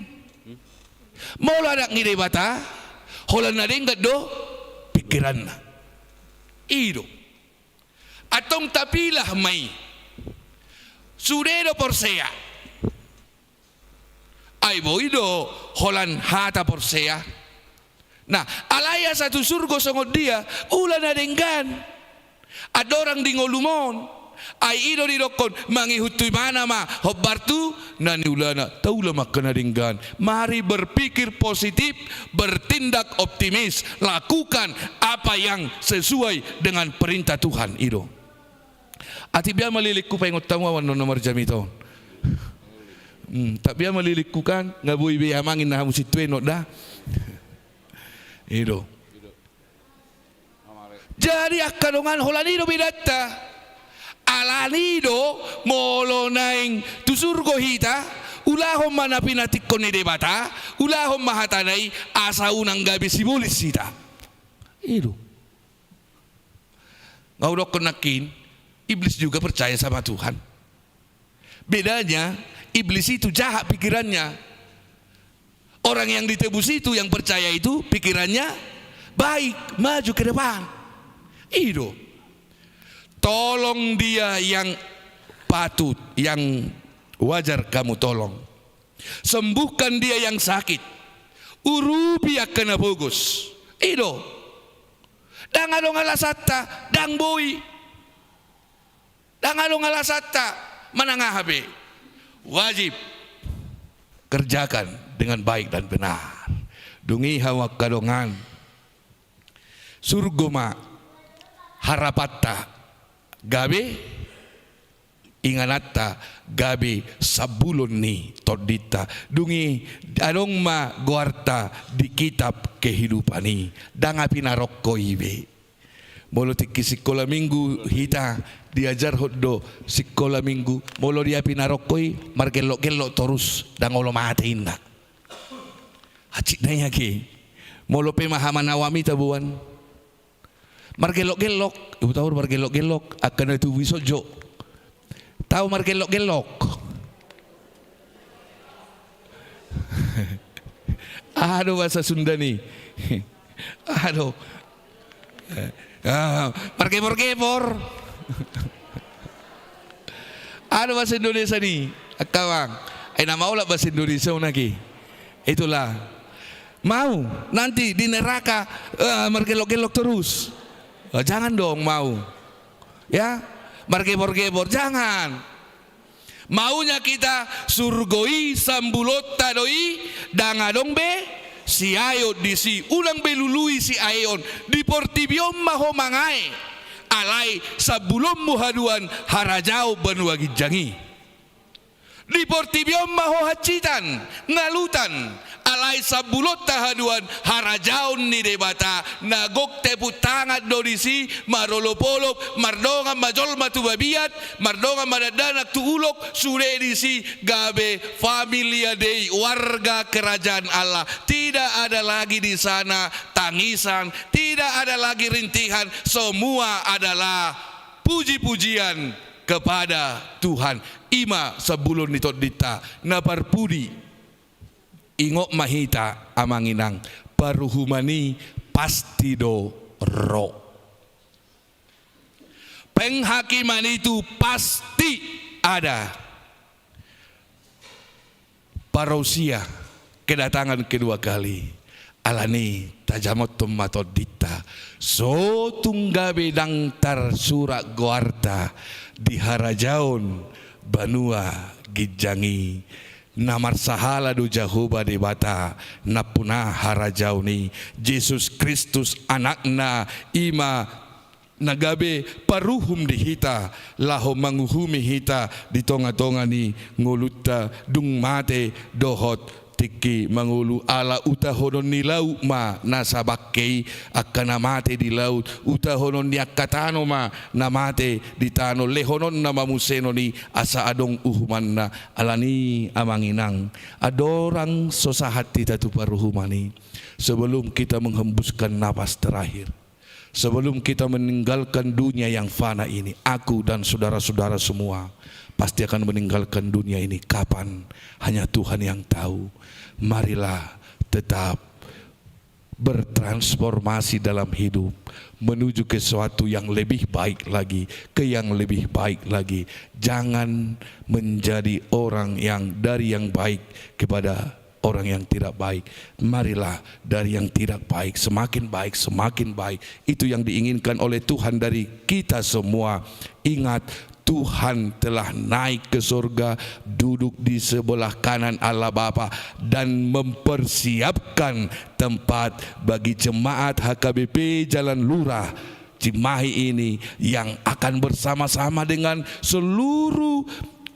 Mula nak ngide bata, holan na rin do pikiran na. Iro. Atong tapilah may surero Porsea. Ay boido holan hata Porsea. Nah, alaya satu surgo songod dia, ulan na denggan. Adorang di ngolumon, ay ino dirokon mangihutuy mana ma hobbartu nani ulana taula makana denggan. Mari berpikir positif, bertindak optimis, lakukan apa yang sesuai dengan perintah Tuhan iro. Ati biya malilikku pa ingot tamuawan no nomor jam ito. Tak biya malilikku kan ngabuy biya mangin na musitwe no da. Iro. Jadi akadongan holanido bidatta. Alanido molo naing tusurgo hita. Ulahom manapinatik ko ni debata. Ulahom mahatanay asa unang gabi simulis hita. Iro. Ngaudok konakin, iblis juga percaya sama Tuhan. Bedanya, iblis itu jahat pikirannya. Orang yang ditebus itu, yang percaya itu, pikirannya baik, maju ke depan. Itu. Tolong dia yang patut, yang wajar kamu tolong. Sembuhkan dia yang sakit. Urupi kena bagus. Itu. Dang adong alasata, dang boy. Dang adong alasata, manangahabe. Wajib kerjakan dengan baik dan benar. Dungi hawak kadongan surgoma harapatta gabe inganatta gabe sabulon ni todita. Dungi adong ma guarta di kitab kehidupan ni danga pinarokko ibe. Molo tiki sekolah minggu hita diajar hoddo sekolah minggu molo dia pinarokoi margelok-gelok terus dan ngolo mahatiin na hacik na yaki molo pemahaman awami tabuan margelok-gelok ibu tahu margelok-gelok akan itu wisojo tahu margelok-gelok aduh bahasa Sunda nih aduh pergepor-gepor. Ada bahasa Indonesia nih, akawang. Nama ulah bahasa Indonesia lagi. Itulah. Mau nanti di neraka mergelok-gelok terus. Jangan dong mau. Ya, mergepor-gepor jangan. Maunya kita surgoi sambulot tadoi dangadong be si ayo di si ulang belului si ayon di portibiom maho mangai alai sabulom muhaduan harajau benua gijangi di portibiom maho hacitan ngalutan alai sabulot tahaduan harajaun ni debata nagok tepu tangat dorisi marolopolop mardonga majol matu babiat mardonga madadanak tu ulok sure disi gabe familia dei warga kerajaan Allah. Tidak ada lagi di sana tangisan, tidak ada lagi rintihan, semua adalah puji-pujian kepada Tuhan. Ima sebulun nitot dita naparpudi ingok mahita amanginang paruhumani pasti do ro. Penghakiman itu pasti ada. Parousia kedatangan kedua kali. Alani tajamot tomato dita. So tunggabe dang tar surak goarta di harajaon banua gijangi. Namar sahala do Jehovah debata napuna harajauni Yesus Kristus anakna ima nagabe paruhum di hita laho manguhumi hita di tonga-tonga ni nguluta dung mate dohot tiki mangulu ala utahonon ni laut ma nasabakkei akan namate di laut utahonon ni akatano ma namate di tano lehonon nama museno ni asa adong uhuman na alani amanginang adorang sosahati tatu paruhumani sebelum kita menghembuskan napas terakhir Sebelum kita meninggalkan dunia yang fana ini, aku dan saudara-saudara semua pasti akan meninggalkan dunia ini. Kapan? Hanya Tuhan yang tahu. Marilah tetap bertransformasi dalam hidup menuju ke sesuatu yang lebih baik lagi, ke yang lebih baik lagi. Jangan menjadi orang yang dari yang baik kepada orang yang tidak baik. Marilah dari yang tidak baik semakin baik, semakin baik. Itu yang diinginkan oleh Tuhan dari kita semua. Ingat, Tuhan telah naik ke surga, duduk di sebelah kanan Allah Bapa, dan mempersiapkan tempat bagi jemaat HKBP Jalan Lurah Cimahi ini yang akan bersama-sama dengan seluruh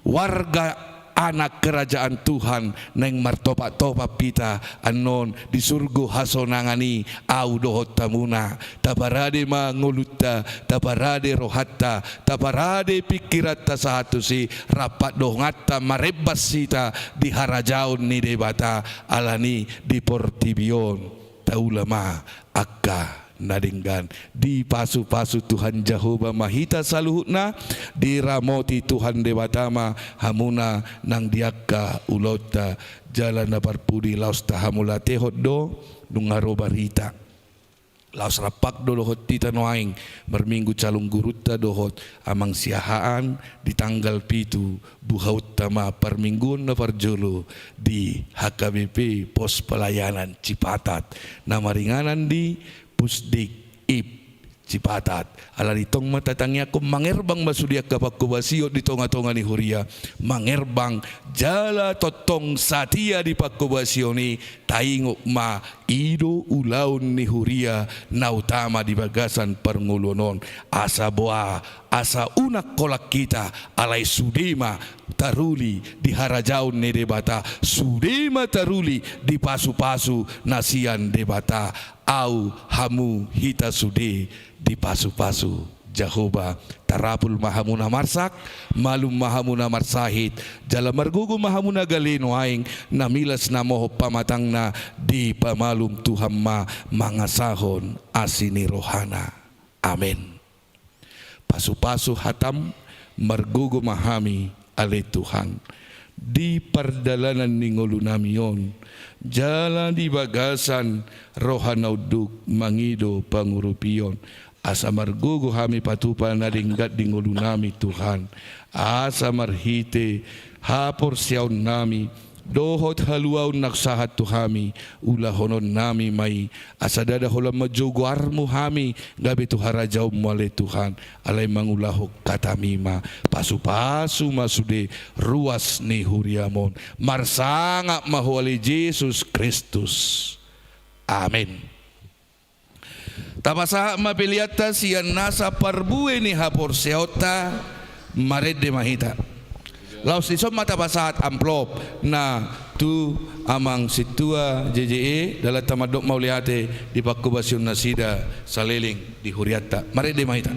warga anak kerajaan Tuhan neng martopak-topak pita anon di surga hasonangani au dohot tamuna taparade manguluta taparade rohatta taparade pikiratta satu si rapat dohata marebas sita di harajaun ni debata alani di portibion taulama akka nadinggan di pasu-pasu Tuhan Jehovah Mahita saluhutna diramoti Tuhan Dewatama hamuna nang diakka ulota jalan naparpudi laus tahamula tehot do nungaro barita laus rapak do dohot tita noaing berminggu calung guruta dohot amang siahaan di tanggal pitu buhaut tama permingguan na parjolo di HKBP pos pelayanan Cipatat nama ringanan di Pusdik Ip Cipatat ala ditong matatangnya ko mangerbang masudia kapak kubasio di tonga-tonga ni Huria mangerbang jala totong satia di pakubasio ni taingok ma ido ulaun ni Huria na utama di bagasan perngulunon asa boa asa unak kolak kita alai sudema taruli di harajaun ni debata sudema taruli di pasu-pasu nasian debata au hamu hita sude di pasu-pasu Jehovah tarapul mahamuna marsak malum mahamuna marsahid jala margugu mahamuna galino aing namilas namoho pamatangna di pamalum Tuhan ma mangasahon asini rohana amin. Pasu-pasu hatam margugu mahami ale Tuhan di perdalanan ningolu namion jalan di bagasan rohanauduk mangido pangurupion asa margugu hami patupa na ringgat dingolu nami Tuhan asa marhite hapor siyaw nami dohot haluaw naksahat tu hami ulahonon nami may asadada holam majuguarmu hami gabi tu harajaw male Tuhan alay mangulahok katamima pasu-pasu masude ruas ni huriamon marsanga mahuali Jesus Kristus amin. Tapasa mapiliata siyan nasa parbue ni hapor seota mared de mahita laos isom mata basahat amplop na tu amang situa JJE dalam tamadok mauliate di pakubasyon nasida saliling di Huriata mari de mahita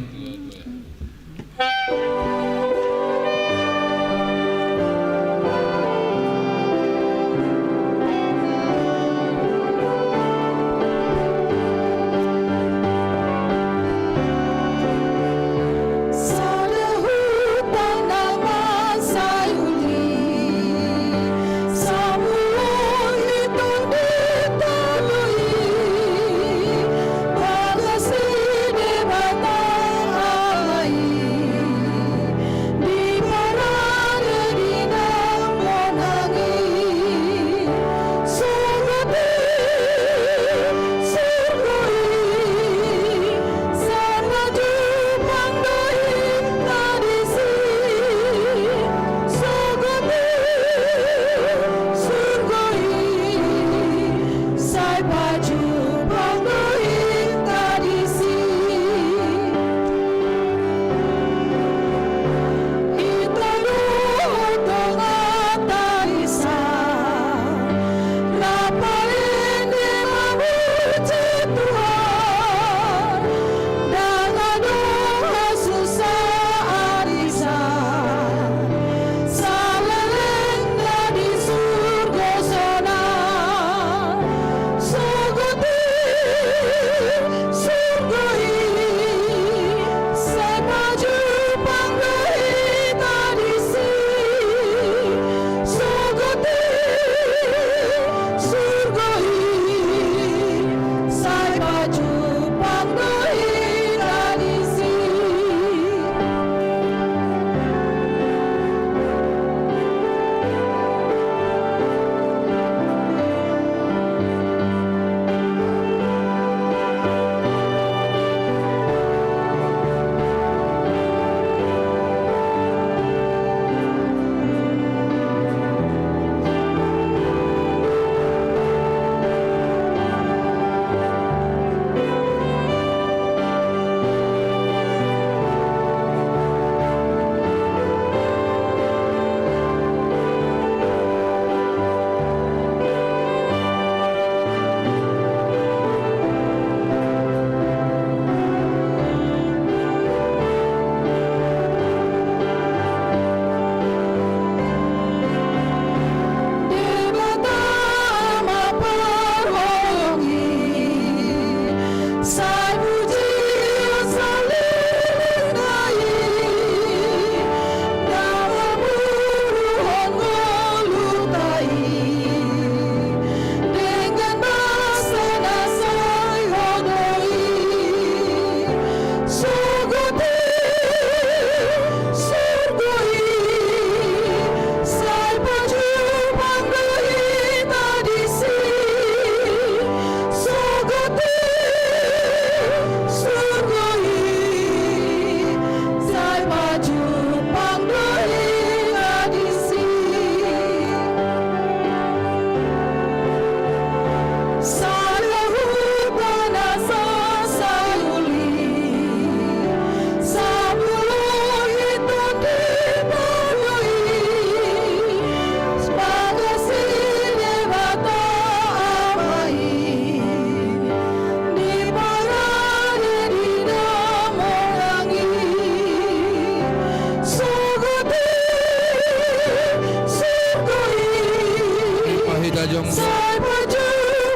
jong Sai baju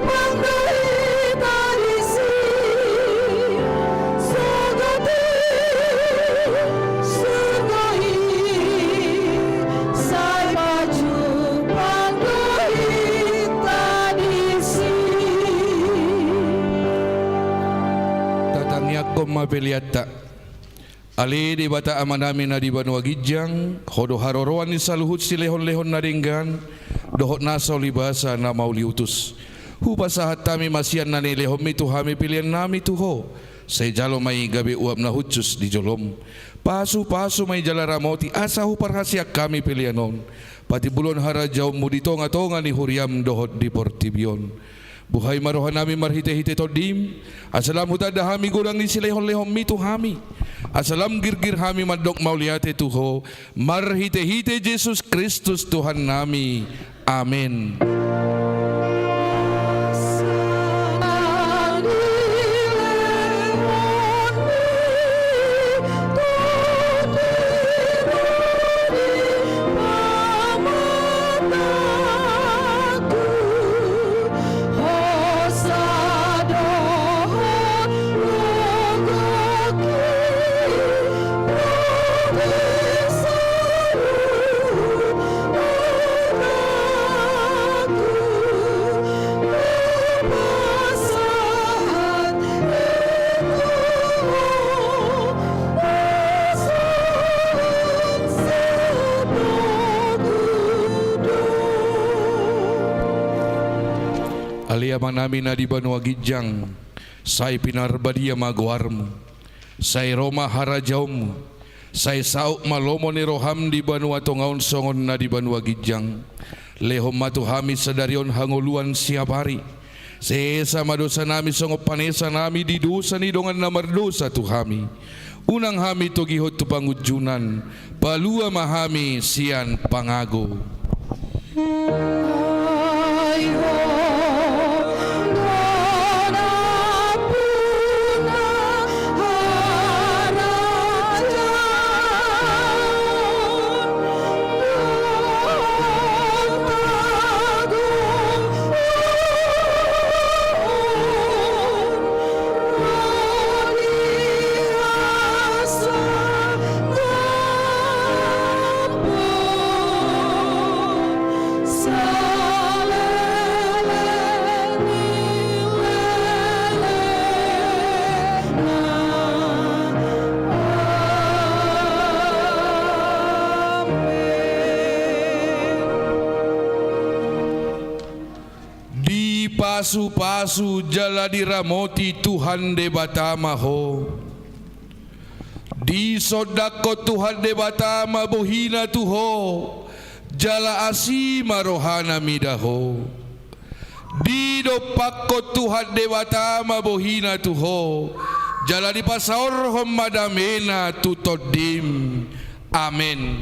panggai tarisi Sogati Sugai Sai baju panggai tarisi tatangyak ko mapiliata ali di bata amanami na di Banua Gijang hodo haroroan ni saluhut si lehon-lehon na ringgan dohot nasaw libasa na mauliutus hupasahat tami masian na ni lehom itu hami pilihan nami tuho say jalo may gabi uap na hutsus di jolom pasu-pasu may jalaramoti asa huparhasyak kami pilihanon pati bulon harajaw mo di tonga-tonga ni huriam dohot di portibyon buhay marohan nami marhite-hite todim asalam hutada hami gurang ni silehon-lehom mito hami asalam girgir hami madok mauliate tuho marhite-hite Jesus Kristus Tuhan nami amin. Aliaman namin na di Banua Gijang, say pinarbadia maguarmo, say Roma harajawmo, say sauk malomo ni roham di Banua Tongaon songon na di Banua Gijang, lehom matuhami sadarion hanguluan siap hari, sesa madosa nami songop panesa nami di dosa ni dongan na mardosa tuhami, unang hami to gihot tu pangujunan, palua mahami sian pangago. Pasu-pasu jala diramoti Tuhan de batama ho di sodako Tuhan de batama bohina tuho jala asima rohana midaho di dopako Tuhan de batama bohina tuho jala di pasaor homadamena tutodim amin.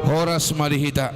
Horas marihita